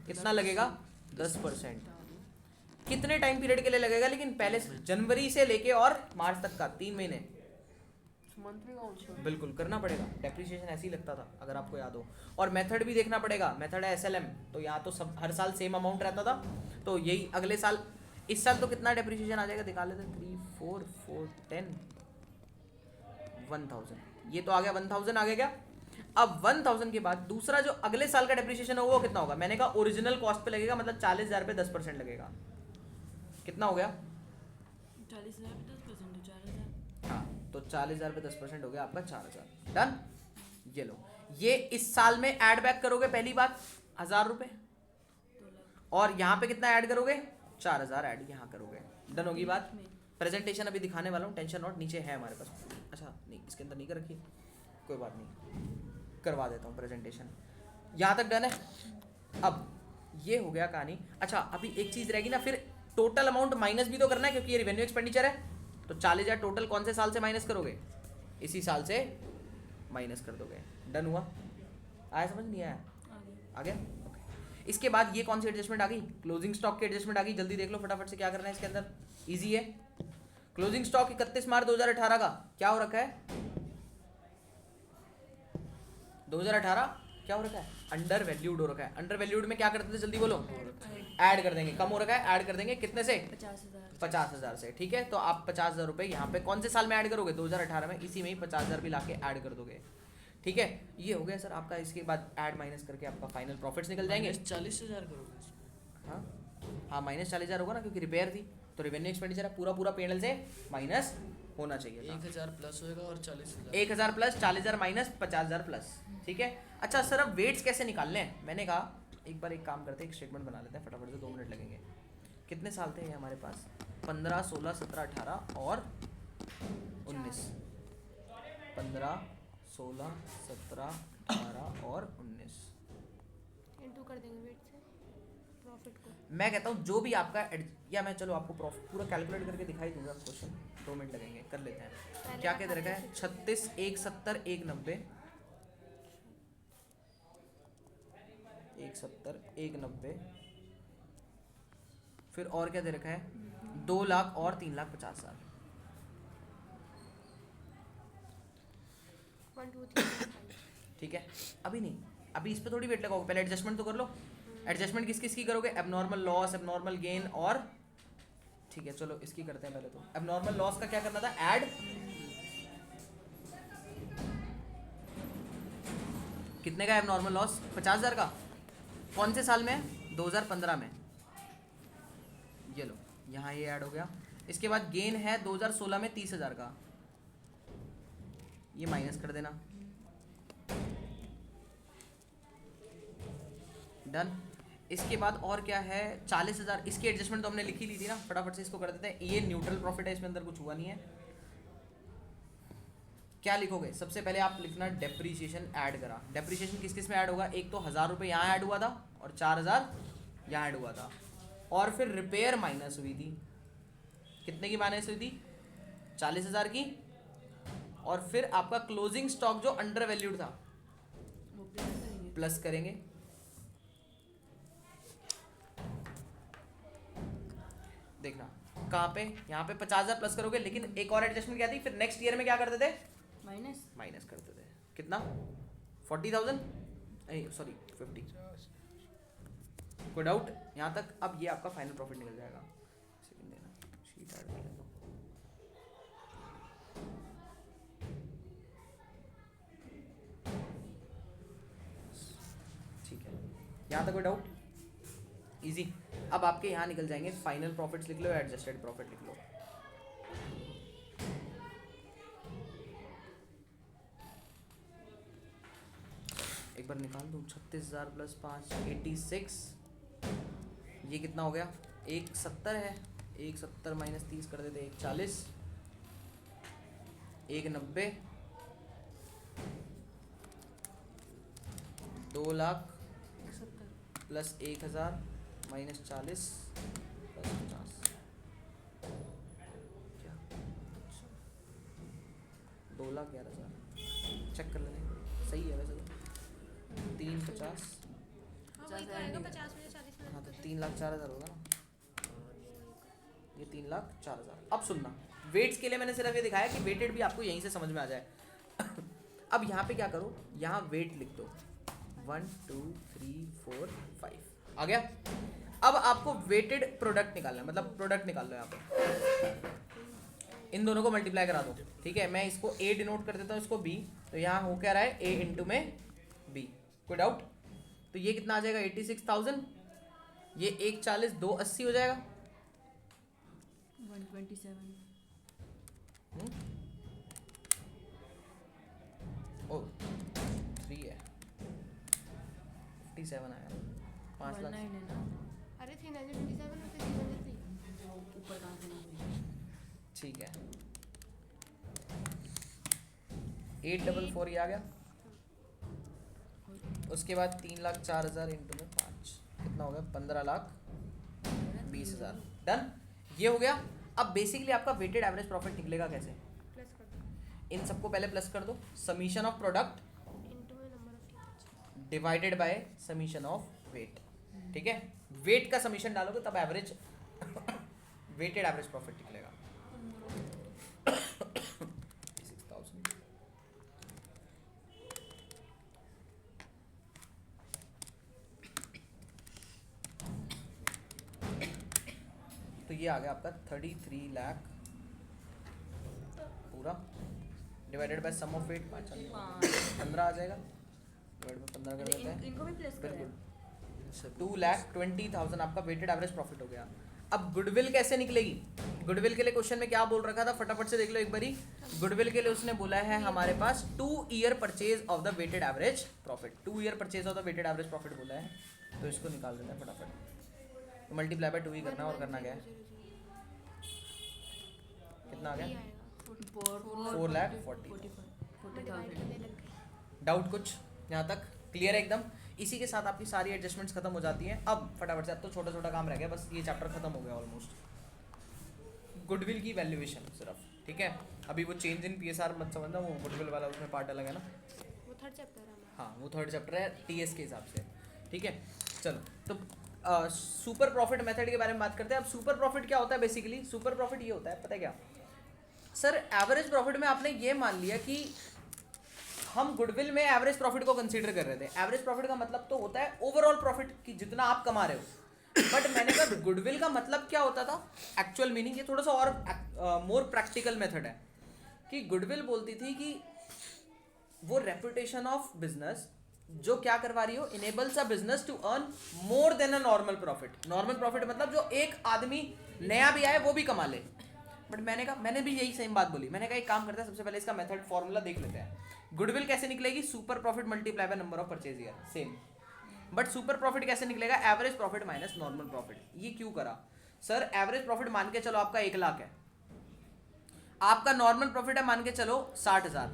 कितना लगेगा? 10%। कितने टाइम पीरियड के लिए लगेगा? लेकिन पहले जनवरी से लेके और मार्च तक का 3 महीने मंथली काउंट बिल्कुल करना पड़ेगा। डेप्रिसिएशन ऐसे ही लगता था अगर आपको याद हो। और मेथड भी देखना पड़ेगा। मेथड है SLM, तो यहाँ तो सब हर साल सेम अमाउंट रहता था, तो यही अगले साल। इस साल तो कितना डेप्रिसिएशन आ जाएगा दिखा लेते हैं। 3 4 4 10 1000, ये तो आ गया 1000 आ गया क्या? अब 1000 के बाद दूसरा जो अगले साल का डेप्रिसिएशन होगा वो कितना होगा? मैंने कहा ओरिजिनल कॉस्ट पे लगेगा, मतलब 40,000 पे 10% लगेगा। कितना हो गया? 40,000 पे 10% 4,000। हाँ, तो 40,000 पे 10% हो गया आपका 4,000। डन। ये लो, ये इस साल में ऐड बैक करोगे पहली बात 1,000 रुपए, और यहाँ पे कितना ऐड करोगे? 4,000 ऐड यहाँ करोगे। डन होगी बात। प्रेजेंटेशन अभी दिखाने वाला हूँ, टेंशन नॉट, नीचे है हमारे पास। अच्छा नहीं, इसके अंदर नहीं कर रखी, कोई बात नहीं, करवा देता हूँ प्रेजेंटेशन। यहाँ तक डन है। अब ये हो गया कहानी। अच्छा, अभी एक चीज़ रहेगी ना, फिर टोटल अमाउंट माइनस भी तो करना है, क्योंकि ये रेवेन्यू एक्सपेंडिचर है। तो 40,000 टोटल कौन से साल से माइनस करोगे? इसी साल से माइनस कर दोगे। डन हुआ? आया समझ? नहीं आया? आ गया? ओके। इसके बाद ये कौन सी एडजस्टमेंट आ गई? क्लोजिंग स्टॉक की एडजस्टमेंट आ गई। जल्दी देख लो फटाफट से क्या करना है इसके अंदर। इजी है। क्लोजिंग स्टॉक 31 मार्च 2018 का क्या हो रखा है? 2018 क्या हो रखा है? अंडर वैल्यूड हो रखा है। अंडर वैल्यूड में क्या करते थे जल्दी बोलो? ऐड कर देंगे। कम हो रखा है, ऐड कर देंगे। कितने से? 50,000 से। ठीक है, तो आप 50,000 रुपये यहाँ पे कौन से साल में ऐड करोगे? 2018 में। इसी में ही 50,000 भी लाके ऐड कर दोगे। ठीक है, ये हो गया सर आपका। इसके बाद ऐड माइनस करके आपका फाइनल प्रॉफिट्स निकल जाएंगे। 40,000 करोगे? हाँ, माइनस 40,000 होगा ना, क्योंकि रिपेयर थी, तो रेवेन्यू एक्सपेंडिचर है, पूरा पेनल से माइनस होना चाहिए था। 1,000 प्लस होएगा और 40,000। 1,000 प्लस 40,000 माइनस 50,000 प्लस। ठीक है। अच्छा सर, अब वेट्स कैसे निकालने हैं? मैंने कहा एक बार एक काम करते हैं, एक स्टेटमेंट बना लेते हैं फटाफट से, 2 मिनट लगेंगे। कितने साल थे ये हमारे पास? 15, 16, 17, 18 और 19। 15, 16, 17, 18 और 19 इनटू कर देंगे वेट से प्रॉफिट को। मैं कहता हूँ जो भी आपका या मैं चलो आपको प्रॉफिट पूरा कैलकुलेट करके दिखाई दूंगा। क्वेश्चन 2 मिनट लगेंगे, कर लेते हैं। क्या क्या दे रखा है? 36, 170, 190, 170, 190, फिर और क्या दे रखा है? 2 लाख और 3,50,000। 1 2 3 ठीक है, अभी नहीं, अभी इस पे थोड़ी वेट लगाओगे, पहले एडजस्टमेंट तो कर लो। एडजस्टमेंट किस किस की करोगे? एबनॉर्मल लॉस, एबनॉर्मल गेन और ठीक है चलो इसकी करते हैं पहले। तो अब नॉर्मल लॉस का क्या करना था, ऐड कितने का है नॉर्मल लॉस, 50,000 का। कौन से साल में है, 2015 में। ये लो यहाँ ये ऐड हो गया। इसके बाद गेन है 2016 में 30,000 का, ये माइनस कर देना। डन। इसके बाद और क्या है, 40,000। इसकी एडजस्टमेंट तो हमने लिखी ली थी ना, फटाफट से इसको कर देते हैं। ये न्यूट्रल प्रॉफिट है, इसमें अंदर कुछ हुआ नहीं है। क्या लिखोगे, सबसे पहले आप लिखना डेप्रीशिएशन ऐड करा। डेप्रीशिएशन किस किस में ऐड होगा, एक तो 1,000 रुपये यहाँ ऐड हुआ था और 4,000 यहाँ ऐड हुआ था। और फिर रिपेयर माइनस हुई थी, कितने की माइनस हुई थी, 40,000 की। और फिर आपका क्लोजिंग स्टॉक जो अंडर वैल्यूड था वो करेंगे। प्लस करेंगे। देखना कहाँ पे, यहाँ पे 50,000 प्लस करोगे। लेकिन एक और एडजस्टमेंट क्या थी, फिर नेक्स्ट ईयर में क्या करते थे, माइनस माइनस करते थे। कितना, 40,000, सॉरी 50। कोई डाउट यहाँ तक। अब ये आपका फाइनल प्रॉफिट निकल जाएगा। सेकंड देना, शीट ऐड कर लेना। ठीक है, यहाँ तक कोई डाउट, इजी। अब आपके यहाँ निकल जाएंगे फाइनल प्रॉफिट्स लिख लो, एडजस्टेड प्रॉफिट लिख लो। एक बार निकाल दूँ, 36,000 प्लस 5 86। ये कितना हो गया, 170 है। 170 माइनस 30 कर देते, 140। 190, 2 लाख प्लस 1,000 माइनस 40 प्लस 50। क्या, 2,11,000 चेक कर लेंगे, सही है वैसे तो। 350, हाँ वही तो आएगा 50 में 40 में। हाँ तो 3,04,000 होगा ना, ये 3,04,000। अब सुनना, वेट्स के लिए मैंने सिर्फ ये दिखाया कि वेटेड भी आपको यहीं से समझ में आ जाए। अब यहाँ पे क्या करो, यहाँ वेट लिख दो, 1 2 3 4 5 आ गया। अब आपको वेटेड प्रोडक्ट निकालना है, मतलब प्रोडक्ट निकाल लो यहाँ पे। इन दोनों को मल्टीप्लाई करा दो, ठीक है। मैं इसको ए डिनोट कर देता हूँ, इसको बी। तो यहाँ हो क्या रहा है, ए इंटू में बी। कोई डाउट, तो ये कितना आ जाएगा, 86,000। ये 140, 280 हो जाएगा। 127 ओ 3 है, 57 आया, 5 लाख। 19 है ना, अरे 327 और 303। ऊपर कहाँ से नहीं ठीक है, 844 ये आ गया। उसके बाद 3,04,000 इंटू में 5 कितना हो गया, 15,20,000। डन, ये हो गया। अब बेसिकली आपका वेटेड एवरेज प्रॉफिट निकलेगा कैसे, प्लस कर दो इन सबको पहले प्लस कर दो। समीशन ऑफ प्रोडक्ट इनटू में number of units. Divided by summation of weight, ठीक है। वेट का समीशन डालोगे तब एवरेज वेटेड एवरेज प्रॉफिट निकलेगा। 6,000। तो ये आ गया आपका 33 लाख पूरा, divided by sum of weight 15 आ जाएगा। डिवाइड बाय 15 कर देते हैं, इनको भी प्लस करें। बिल्कुल। 2,20,000 आपका वेटेड एवरेज प्रॉफिट हो गया। अब गुडविल कैसे निकलेगी, गुडविल के लिए क्वेश्चन में क्या बोल रखा था, फटाफट से देख लो एक बारी। गुडविल के लिए उसने बोला है हमारे पास 2 year purchase of the weighted average profit. 2 year purchase of the weighted average profit बोला है, तो इसको निकाल देते हैं फटाफट। तो मल्टीप्लाई बाय 2 ही करना, और करना क्या है, कितना आ गया, 4,40,000। डाउट कुछ यहाँ तक क्लियर है एकदम। इसी के साथ आपकी सारी एडजस्टमेंट्स खत्म हो जाती हैं। अब फटाफट से, अब तो छोटा छोटा काम रह गया, बस ये चैप्टर खत्म हो गया ऑलमोस्ट। गुडविल की वैल्यूएशन सिर्फ, ठीक है। अभी वो चेंज इन पीएसआर मत समझना, वो गुडविल वाला उसमें पार्ट अलग है ना। वो थर्ड चैप्टर है हमारा। हाँ वो थर्ड चैप्टर है टीएस के हिसाब से, ठीक है। चलो, तो सुपर प्रॉफिट मेथड के बारे में बात करते हैं। अब सुपर प्रॉफिट क्या होता है, बेसिकली सुपर प्रॉफिट ये होता है, पता है क्या सर, एवरेज प्रॉफिट में आपने ये मान लिया कि हम गुडविल में एवरेज प्रॉफिट को कंसीडर कर रहे थे। एवरेज प्रॉफिट का मतलब तो होता है ओवरऑल प्रॉफिट, कि जितना आप कमा रहे हो। बट मैंने कहा गुडविल का मतलब क्या होता था, एक्चुअल मीनिंग, ये थोड़ा सा और मोर प्रैक्टिकल मेथड है कि गुडविल बोलती थी कि वो रेपुटेशन ऑफ बिजनेस जो क्या करवा रही हो, enables a business to earn more than a normal profit. Normal profit मतलब जो एक आदमी नया भी आए वो भी कमा ले। बट मैंने कहा, मैंने भी यही सेम बात बोली, मैंने कहा एक काम करते हैं, सबसे पहले इसका मेथड फॉर्मूला देख लेते हैं। गुडविल कैसे निकलेगी, super profit multiply by number of purchase year, same. But super profit कैसे निकलेगा, average profit minus normal profit. ये क्यों करा सर, एवरेज प्रॉफिट मान के चलो आपका 1 लाख है, आपका नॉर्मल प्रॉफिट है मान के चलो 60,000,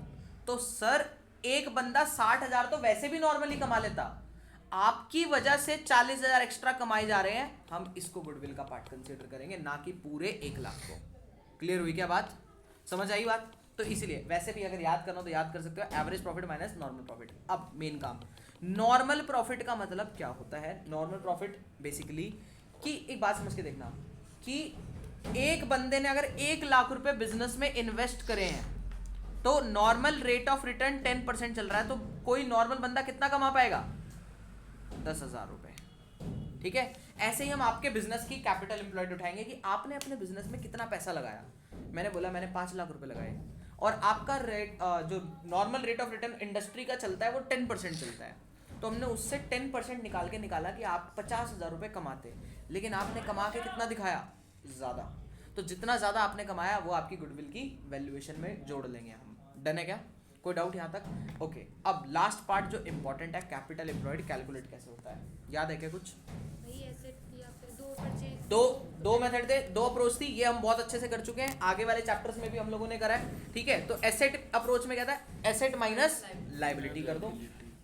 तो सर एक बंदा 60,000 तो वैसे भी नॉर्मली कमा लेता, आपकी वजह से 40,000 एक्स्ट्रा कमाए जा रहे हैं, हम इसको गुडविल का पार्ट कंसीडर करेंगे, ना कि पूरे 1 लाख को। क्लियर हुई क्या बात, समझ आई बात? तो इसलिए वैसे भी अगर याद करना हो तो याद कर सकते हो, average profit minus normal profit. अब मेन काम, नॉर्मल प्रॉफिट का मतलब क्या होता है। नॉर्मल प्रॉफिट बेसिकली कि एक बात समझ के देखना कि एक बंदे ने अगर 1 लाख रुपए बिजनेस में इन्वेस्ट करे हैं तो नॉर्मल रेट ऑफ रिटर्न 10% चल रहा है, तो कोई नॉर्मल बंदा कितना कमा पाएगा, 10,000 रुपए। ठीक है, ऐसे ही हम आपके बिजनेस की कैपिटल एम्प्लॉयड उठाएंगे कि आपने अपने बिजनेस में कितना पैसा लगाया। मैंने बोला मैंने 5 लाख रुपए लगाए और आपका रेट जो normal rate of return industry का चलता है वो 10% चलता है, तो हमने उससे 10% निकाल के निकाला कि आप 50,000 रुपए कमाते, लेकिन आपने कमा के कितना दिखाया, ज़्यादा। तो जितना ज़्यादा आपने कमाया वो आपकी गुडविल की वैल्यूएशन में जोड़ लेंगे हम। डन है क्या, कोई डाउट यहाँ तक? ओके, अब लास्ट पार्ट जो इंपॉर्टेंट है, कैपिटल एम्प्लॉयड कैलकुलेट कैसे होता है, याद है क्या कुछ? वही एसेट या फिर दो परचेज, दो मेथड थे, 2 अप्रोच थी, ये हम बहुत अच्छे से कर चुके हैं, आगे वाले चैप्टर्स में भी हम लोगों ने करा है। ठीक है, तो एसेट अप्रोच में क्या था, एसेट माइनस लायबिलिटी कर दो,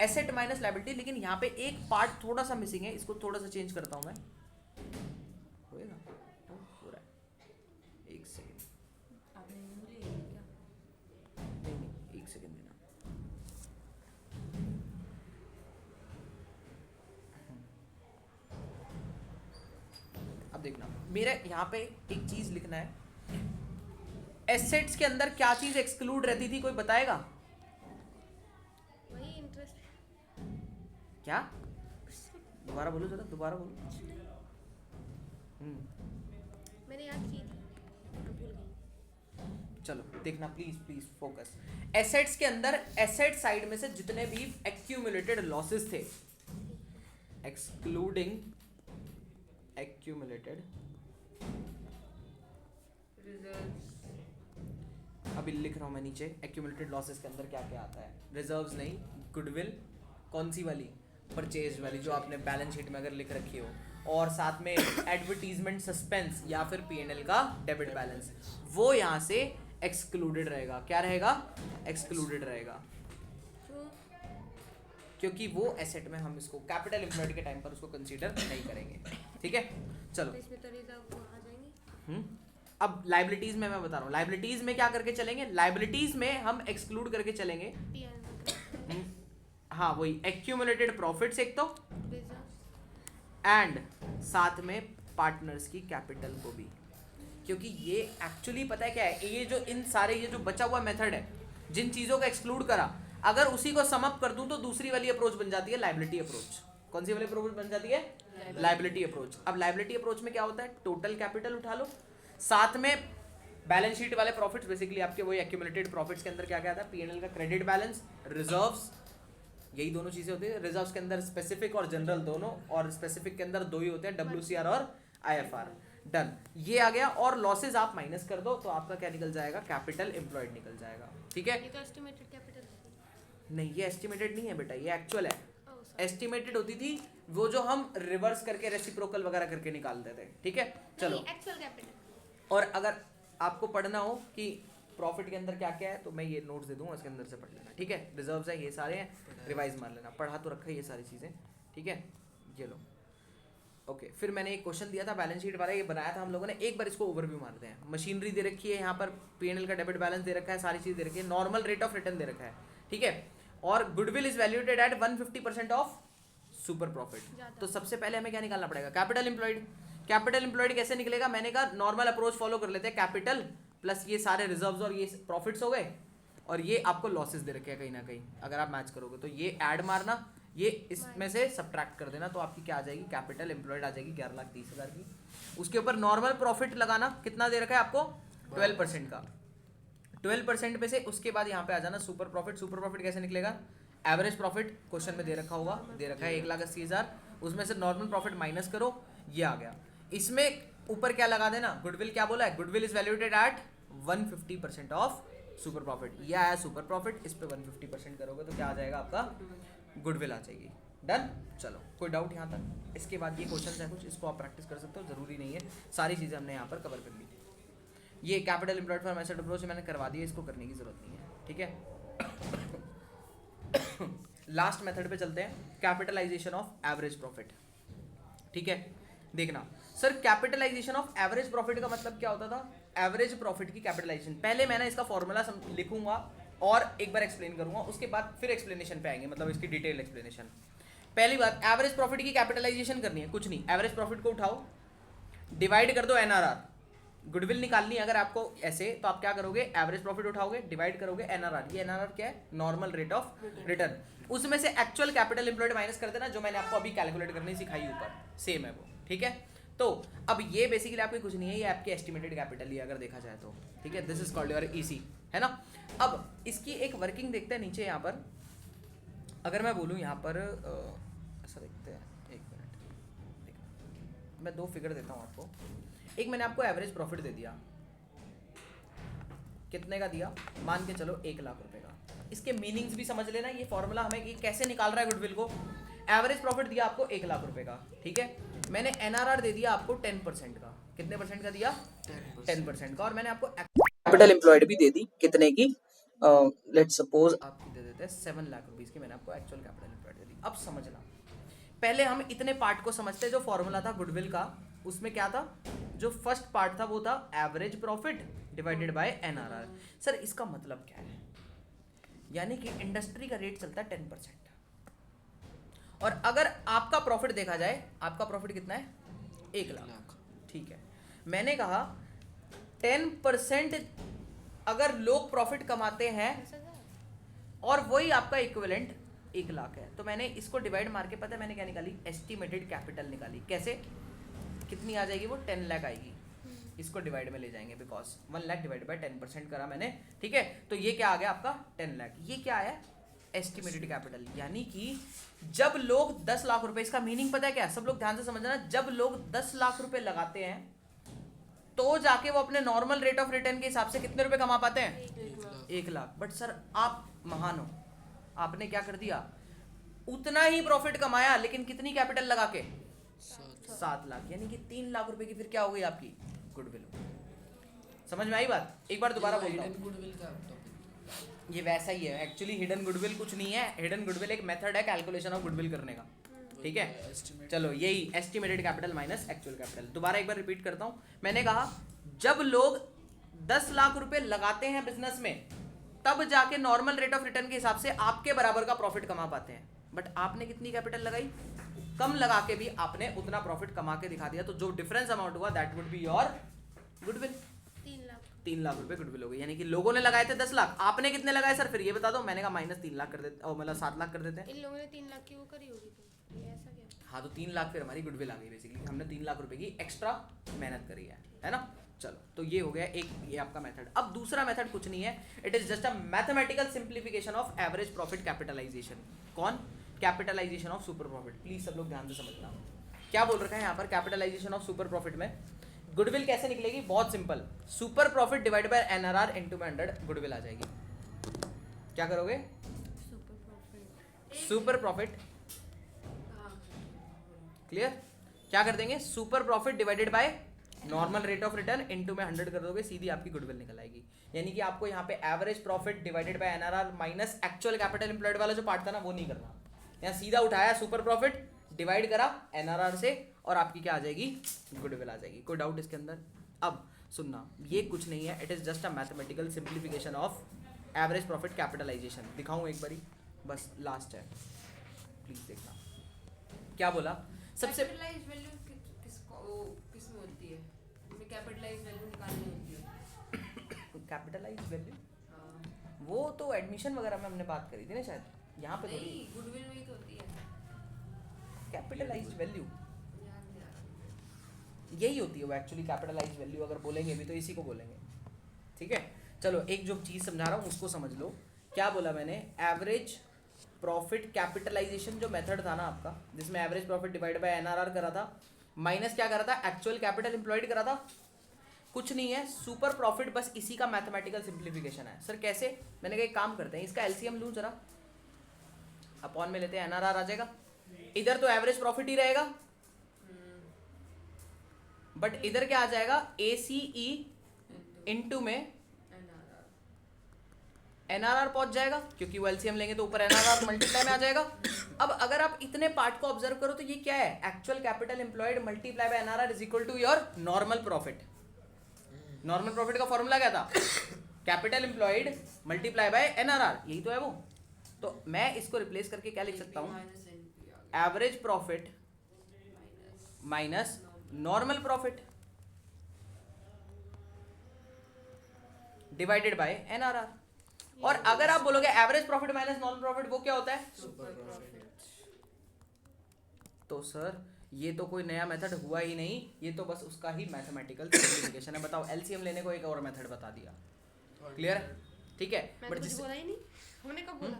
एसेट माइनस लायबिलिटी। लेकिन यहाँ पे एक पार्ट थोड़ा सा मिसिंग है, इसको थोड़ा सा चेंज करता हूँ मैं, होएगा हो रहा है, एक सेकेंड, नहीं एक सेकेंड देना। अब देखना, मेरे यहाँ पे एक चीज लिखना है, एसेट्स के अंदर क्या चीज एक्सक्लूड रहती थी, कोई बताएगा वही इंटरेस्ट। क्या? दोबारा बोलो जरा, दोबारा बोलो। मैंने याद की थी, अब भूल गई। चलो देखना प्लीज प्लीज फोकस। एसेट्स के अंदर एसेट साइड में से जितने भी एक्यूमुलेटेड लॉसेस थे, एक्सक्लूडिंग एक्यूमुलेटेड, अभी लिख रहा हूं मैं नीचे, एक्यूमुलेटेड लॉसेस के अंदर क्या क्या आता है, रिजर्व्स नहीं, गुडविल, कौन सी वाली, परचेज वाली जो आपने बैलेंस शीट में अगर लिख रखी हो, और साथ में एडवर्टीजमेंट सस्पेंस या फिर पीएनएल का डेबिट बैलेंस, वो यहाँ से एक्सक्लूडेड रहेगा। क्या रहेगा? एक्सक्लूडेड रहेगा, क्योंकि वो एसेट में हम इसको कैपिटल एम्प्लॉयड के टाइम पर उसको कंसीडर नहीं करेंगे। ठीक है, चलो। तो इसमें तो रिजर्व आ जाएंगे। अब लाइबिलिटीज में मैं बता रहा हूँ, लाइबिलिटीज में क्या करके चलेंगे, लाइबिलिटीज में हम एक्सक्लूड करके चलेंगे, हाँ वही एक्यूमुलेटेड प्रॉफिट्स एक तो, एंड साथ में पार्टनर्स की कैपिटल को भी, क्योंकि ये एक्चुअली पता है क्या है, ये जो इन सारे ये जो बचा हुआ मेथड है, जिन चीजों को एक्सक्लूड करा, अगर उसी को सम अप कर दूं तो दूसरी वाली अप्रोच बन जाती है लायबिलिटी अप्रोच। कौन सी वाली अप्रोच बन जाती है? Liability approach. अब लायबिलिटी अप्रोच में क्या होता है, टोटल कैपिटल उठा लो, साथ में बैलेंस शीट वाले प्रॉफिट्स, बेसिकली आपके वही एक्यूमुलेटेड प्रॉफिट्स के अंदर क्या क्या आता है, पीएनएल का क्रेडिट बैलेंस, रिजर्व्स, यही दोनों चीजें होती है। रिजर्व्स के अंदर स्पेसिफिक और जनरल दोनों, और स्पेसिफिक के अंदर 2 ही होते हैं, WCR और IFR। डन, ये आ गया। और लॉसेज आप माइनस कर दो तो आपका क्या निकल जाएगा, कैपिटल एम्प्लॉयड निकल जाएगा। ठीक है, ये तो एस्टिमेटेड कैपिटल है। नहीं ये एस्टिमेटेड नहीं है बेटा, ये एक्चुअल है। एस्टिमेटेड होती थी वो जो हम रिवर्स करके रेसिप्रोकल वगैरह करके निकालते थे। ठीक है, चलो। Actual capital. और अगर आपको पढ़ना हो कि प्रॉफिट के अंदर क्या क्या है तो मैं ये नोट्स दे दूंगा, उसके अंदर से पढ़ लेना। ठीक है, रिजर्व्स है, ये सारे हैं, रिवाइज मार लेना, पढ़ा तो रखा है ये सारी चीज़ें। ठीक है, ये लो। ओके, फिर मैंने एक क्वेश्चन दिया था बैलेंस शीट वाला, ये बनाया था हम लोगों ने, एक बार इसको ओवरव्यू मारते हैं। मशीनरी दे रखी है यहाँ पर, पीएनएल का डेबिट बैलेंस दे रखा है, सारी चीज़ दे रखी है, नॉर्मल रेट ऑफ रिटर्न दे रखा है। ठीक है, और goodwill is valuated at 150% of super profit. तो सबसे पहले हमें क्या निकालना पड़ेगा, कैपिटल एम्प्लॉयड। कैपिटल एम्प्लॉयड कैसे निकलेगा, मैंने कहा नॉर्मल अप्रोच फॉलो कर लेते हैं, कैपिटल प्लस ये सारे रिजर्व्स और ये प्रॉफिट्स हो गए, और ये आपको लॉसेस दे रखे हैं कहीं ना कहीं, अगर आप मैच करोगे तो ये ऐड मारना, ये इसमें से सब्ट्रैक्ट कर देना तो आपकी क्या आ जाएगी, कैपिटल एम्प्लॉयड आ जाएगी 11,30,000 की। उसके ऊपर नॉर्मल प्रॉफिट लगाना, कितना दे रखा है आपको 12% का, 12% पे से उसके बाद यहाँ पे आ जाना सुपर प्रॉफिट। सुपर प्रॉफिट कैसे निकलेगा, एवरेज प्रॉफिट क्वेश्चन में दे रखा होगा, दे रखा है 1,80,000, उसमें से नॉर्मल प्रॉफिट माइनस करो, ये आ गया। इसमें ऊपर क्या लगा देना, गुडविल क्या बोला है, goodwill is valuated at 150% of super profit, ये आया सुपर प्रॉफिट, इस पे 150% करोगे तो क्या आ जाएगा आपका, गुडविल आ जाएगी। डन, चलो कोई डाउट यहाँ तक। इसके बाद ये क्वेश्चन है कुछ, इसको आप प्रैक्टिस कर सकते हो, जरूरी नहीं है, सारी चीज़ें हमने यहाँ पर कवर कर ली। ये capital employed for asset approach मैंने करवा दिया, इसको करने की जरूरत नहीं है, ठीक है। लास्ट मेथड पे चलते हैं, कैपिटलाइजेशन ऑफ एवरेज प्रॉफिट, ठीक है। देखना sir, capitalization of average profit का मतलब क्या होता था, एवरेज प्रॉफिट की कैपिटलाइजेशन। पहले मैंने इसका फॉर्मूला लिखूंगा और एक बार एक्सप्लेन करूंगा, उसके बाद फिर एक्सप्लेनेशन पे आएंगे, मतलब इसकी डिटेल एक्सप्लेनेशन। पहली बात, एवरेज प्रॉफिट की कैपिटलाइजेशन करनी है, कुछ नहीं, एवरेज प्रॉफिट को उठाओ, डिवाइड कर दो एनआरआर। गुडविल निकालनी है अगर आपको ऐसे, तो आप क्या करोगे, एवरेज प्रॉफिट उठाओगे, डिवाइड करोगे एनआरआर। ये एनआरआर क्या है, नॉर्मल रेट ऑफ रिटर्न, उसमें से एक्चुअल कैपिटल एम्प्लॉयड माइनस कर देना, जो मैंने आपको अभी कैलकुलेट करनी सिखाई ऊपर, सेम है वो, ठीक है। तो अब ये बेसिकली आपकी कुछ नहीं है, ये आपकी एस्टिमेटेड कैपिटल ही अगर देखा जाए तो, ठीक है। This is called your EC, है ना। अब इसकी एक वर्किंग देखते हैं नीचे यहाँ पर। अगर मैं बोलूँ यहाँ पर ऐसा देखते हैं, एक मिनट, मैं दो फिगर देता हूँ आपको। एक मैंने आपको एवरेज प्रॉफिट दे दिया, कितने का दिया, मान के चलो 1,00,000 रुपए का। इसके मीनिंग्स भी समझ लेना, ये फॉर्मूला हमें ये कैसे निकाल रहा है गुडविल को। एवरेज प्रॉफिट दिया आपको 1,00,000 रुपए का, ठीक है। मैंने एनआरआर दे दिया आपको 10% का, कितने परसेंट का दिया, 10% का। और मैंने आपको कैपिटल एम्प्लॉयड भी दे दी, कितने की, लेट्स सपोज आपकी दे देते हैं 7,00,000 रुपीज की, मैंने आपको एक्चुअल कैपिटल एम्प्लॉयड दे दी। अब समझना, पहले हम इतने पार्ट को समझते हैं। जो फॉर्मूला था गुडविल का, उसमें क्या था, जो फर्स्ट पार्ट था वो था average profit divided bye NRR. Sir इसका मतलब क्या है, यानी कि इंडस्ट्री का रेट चलता है 10%, और अगर आपका प्रॉफिट देखा जाए, आपका प्रॉफिट कितना है, 1,00,000, ठीक है। मैंने कहा 10% अगर लोग प्रॉफिट कमाते हैं और वही आपका इक्विवेलेंट 1,00,000 है, तो मैंने इसको डिवाइड मार के, पता है मैंने क्या निकाली, एस्टिमेटेड कैपिटल निकाली। कैसे, कितनी आ जाएगी वो, 10,00,000 आएगी। इसको डिवाइड में ले जाएंगे, बिकॉज 1,00,000 डिवाइड बाय 10% करा मैंने, ठीक है। तो ये क्या आ गया आपका 10,00,000, ये क्या आया, एस्टिमेटेड कैपिटल। यानी कि जब लोग 10,00,000 रुपए, इसका मीनिंग पता है क्या, सब लोग ध्यान से समझना, जब लोग 10,00,000 रुपए लगाते हैं तो जाके वो अपने नॉर्मल रेट ऑफ रिटर्न के हिसाब से कितने रुपए कमा पाते हैं, 1,00,000। बट सर आप महान हो, आपने क्या कर दिया, उतना ही प्रॉफिट कमाया लेकिन कितनी कैपिटल लगा के, 7,00,000, यानी कि 3,00,000 रुपए की फिर क्या हो गई आपकी, गुडविल। समझ में आई बात, एक बार दोबारा बोलता हूँ। ये वैसा ही है एक्चुअली, हिडन गुडविल कुछ नहीं है, हिडन गुडविल एक मेथड है कैलकुलेशन ऑफ गुडविल करने का, ठीक है। चलो यही estimated capital minus actual capital. दोबारा एक बार रिपीट करता हूँ, मैंने कहा जब लोग 10,00,000 रुपए लगाते हैं बिजनेस में, तब जाके नॉर्मल रेट ऑफ रिटर्न के हिसाब से आपके बराबर का प्रॉफिट कमा पाते हैं। बट आपने कितनी कैपिटल लगाई, कम लगा के भी आपने उतना प्रॉफिट कमा के दिखा दिया, तो जो डिफरेंस अमाउंट हुआ that would be your goodwill. 3,00,000 रुपए गुडविल हो गई, यानी कि लोगों ने लगाए थे 10,00,000, आपने कितने लगाए सर, फिर ये बता दो। मैंने कहा माइनस 3,00,000 कर देते, और मतलब 7,00,000 कर देते हैं। इन लोगों ने 3,00,000 की वो करी होगी, तो ये ऐसा क्या, हाँ तो 3,00,000 फिर हमारी गुडविल आ गई, बेसिकली हमने 3,00,000 रुपए की एक्स्ट्रा मेहनत करी है ना। चलो तो ये हो गया एक, ये आपका मेथड। अब दूसरा मेथड कुछ नहीं है, it is just a mathematical simplification of average profit capitalization. कौन, capitalization of super profit. Please सब लोग ध्यान से समझना, क्या बोल रखा है यहाँ पर, कैपिटलाइजेशन ऑफ सुपर प्रॉफिट में गुडविल कैसे निकलेगी, बहुत simple, super profit divide by NRR into 100 goodwill आ जाएगी। क्या करोगे, सुपर प्रॉफिट, क्लियर, क्या कर देंगे, super profit divided by normal rate of return into में 100 कर दोगे, सीधी आपकी गुडविल निकल आएगी। यानी कि आपको यहाँ पे average profit divided bye NRR minus actual capital employed वाला जो पार्ट था ना, वो नहीं करना, यहाँ सीधा उठाया सुपर प्रॉफिट, डिवाइड करा एनआरआर से, और आपकी क्या आ जाएगी, गुडविल आ जाएगी। कोई डाउट इसके अंदर। अब सुनना, ये कुछ नहीं है, it is just a mathematical simplification of average profit capitalization. दिखाऊं एक बारी, बस लास्ट है, प्लीज देखना। क्या बोला, सबसे कैपिटलाइज्ड वैल्यू किस में होती है, हमें कैपिटलाइज्ड वैल्यू निकालनी होती है। कैपिटलाइज्ड वैल्यू, वो तो एडमिशन वगैरह में हमने बात करी थी ना शायद, यहाँ पे थोड़ी, नहीं गुडविल में ही तो होती है। कैपिटलाइज्ड वैल्यू, याद नहीं आ रहा। यही होती है वो एक्चुअली कैपिटलाइज्ड वैल्यू। अगर बोलेंगे भी तो इसी को बोलेंगे, ठीक है। चलो एक जो चीज़ समझा रहा हूँ उसको समझ लो। क्या बोला मैंने? एवरेज प्रॉफिट कैपिटलाइजेशन जो मेथड था ना आपका, जिसमें average profit divide by NRR करा था, माइनस क्या करा था? एक्चुअल कैपिटल एम्प्लॉयड करा था। कुछ नहीं है, सुपर प्रॉफिट बस इसी का मैथमेटिकल सिंप्लीफिकेशन है। सर कैसे? मैंने कहा एक काम करते हैं, इसका एलसीएम लूँ जरा, अपॉन में लेते हैं, एनआरआर आ जाएगा। इधर तो एवरेज प्रॉफिट ही रहेगा, बट इधर क्या आ जाएगा? ACE इनटू में एनआरआर पहुंच जाएगा, क्योंकि वो एलसीएम लेंगे तो ऊपर एनआरआर मल्टीप्लाई में आ जाएगा। अब अगर आप इतने पार्ट को ऑब्जर्व करो तो ये क्या है? Actual capital employed multiply by NRR is equal to your normal profit. Normal profit का फॉर्मूला क्या था? Capital employed multiply by NRR, यही तो है वो। तो मैं इसको रिप्लेस करके क्या लिख सकता हूँ? Average profit minus normal profit divided bye NRR. और अगर आप बोलोगे average profit minus normal profit, वो क्या होता है? Super profit. तो सर ये तो कोई नया मेथड हुआ ही नहीं, ये तो बस उसका ही मैथमेटिकल सिंप्लीफिकेशन है। बताओ, एलसीएम लेने को एक और मेथड बता दिया। क्लियर है? ठीक है। मैं बट तो कुछ बोला ही नहीं, हमने कब बोला?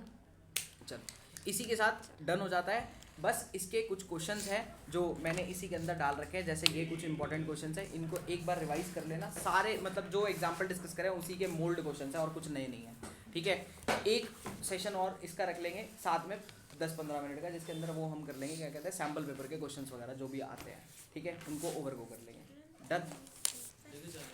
चल इसी के साथ डन हो जाता है। बस इसके कुछ क्वेश्चंस हैं जो मैंने इसी के अंदर डाल रखे हैं, जैसे ये कुछ इंपॉर्टेंट क्वेश्चंस हैं, इनको एक बार रिवाइज कर लेना सारे। मतलब जो एग्जांपल डिस्कस करें उसी के मोल्ड क्वेश्चंस हैं और कुछ नए नहीं हैं, ठीक है। एक सेशन और इसका रख लेंगे साथ में 10-15 मिनट का, जिसके अंदर वो हम कर लेंगे, क्या कहते हैं, सैम्पल पेपर के क्वेश्चंस वगैरह जो भी आते हैं, ठीक है, उनको ओवर गो कर लेंगे। डन।